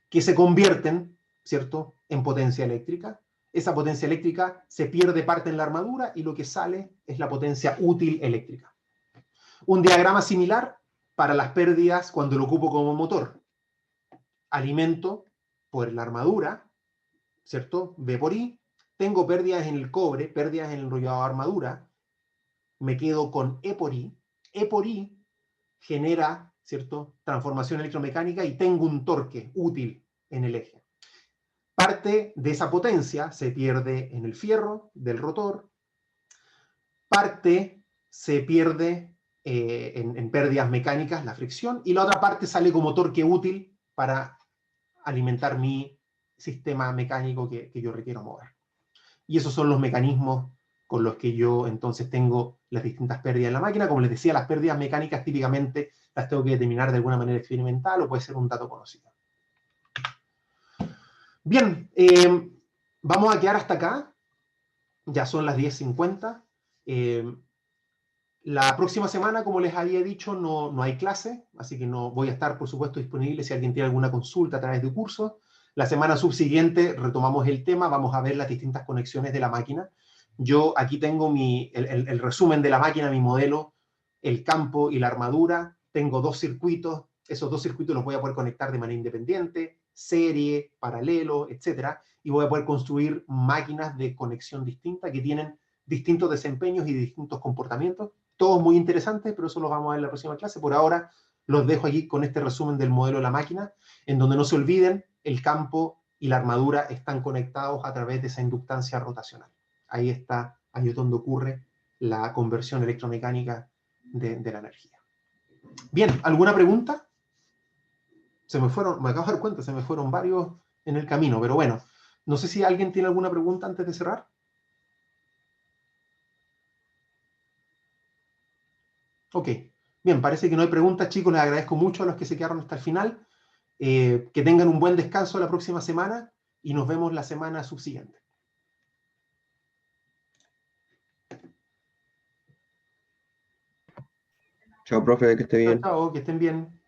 que se convierten, ¿cierto?, en potencia eléctrica. Esa potencia eléctrica se pierde parte en la armadura y lo que sale es la potencia útil eléctrica. Un diagrama similar para las pérdidas cuando lo ocupo como motor. Alimento por la armadura, ¿cierto? V por I. Tengo pérdidas en el cobre, pérdidas en el enrollado de armadura. Me quedo con E por I. E por I genera, ¿cierto?, transformación electromecánica y tengo un torque útil en el eje. Parte de esa potencia se pierde en el fierro del rotor. Parte se pierde en pérdidas mecánicas, la fricción, y la otra parte sale como torque útil para alimentar mi sistema mecánico que yo requiero mover. Y esos son los mecanismos con los que yo entonces tengo las distintas pérdidas en la máquina. Como les decía, las pérdidas mecánicas típicamente las tengo que determinar de alguna manera experimental o puede ser un dato conocido. Bien, vamos a quedar hasta acá. Ya son las 10:50. La próxima semana, como les había dicho, no hay clase, así que no voy a estar, por supuesto, disponible si alguien tiene alguna consulta a través de cursos. La semana subsiguiente retomamos el tema, vamos a ver las distintas conexiones de la máquina. Yo aquí tengo el resumen de la máquina, mi modelo, el campo y la armadura. Tengo dos circuitos, esos dos circuitos los voy a poder conectar de manera independiente, serie, paralelo, etcétera, y voy a poder construir máquinas de conexión distinta que tienen distintos desempeños y distintos comportamientos. Todos muy interesantes, pero eso lo vamos a ver en la próxima clase. Por ahora los dejo aquí con este resumen del modelo de la máquina, en donde no se olviden, el campo y la armadura están conectados a través de esa inductancia rotacional. Ahí está, ahí es donde ocurre la conversión electromecánica de la energía. Bien, ¿alguna pregunta? Se me fueron, me acabo de dar cuenta, se me fueron varios en el camino, pero bueno, no sé si alguien tiene alguna pregunta antes de cerrar. Ok, bien, parece que no hay preguntas, chicos. Les agradezco mucho a los que se quedaron hasta el final. Que tengan un buen descanso la próxima semana y nos vemos la semana subsiguiente. Chao, profe, que esté Chao, bien. chao, que estén bien.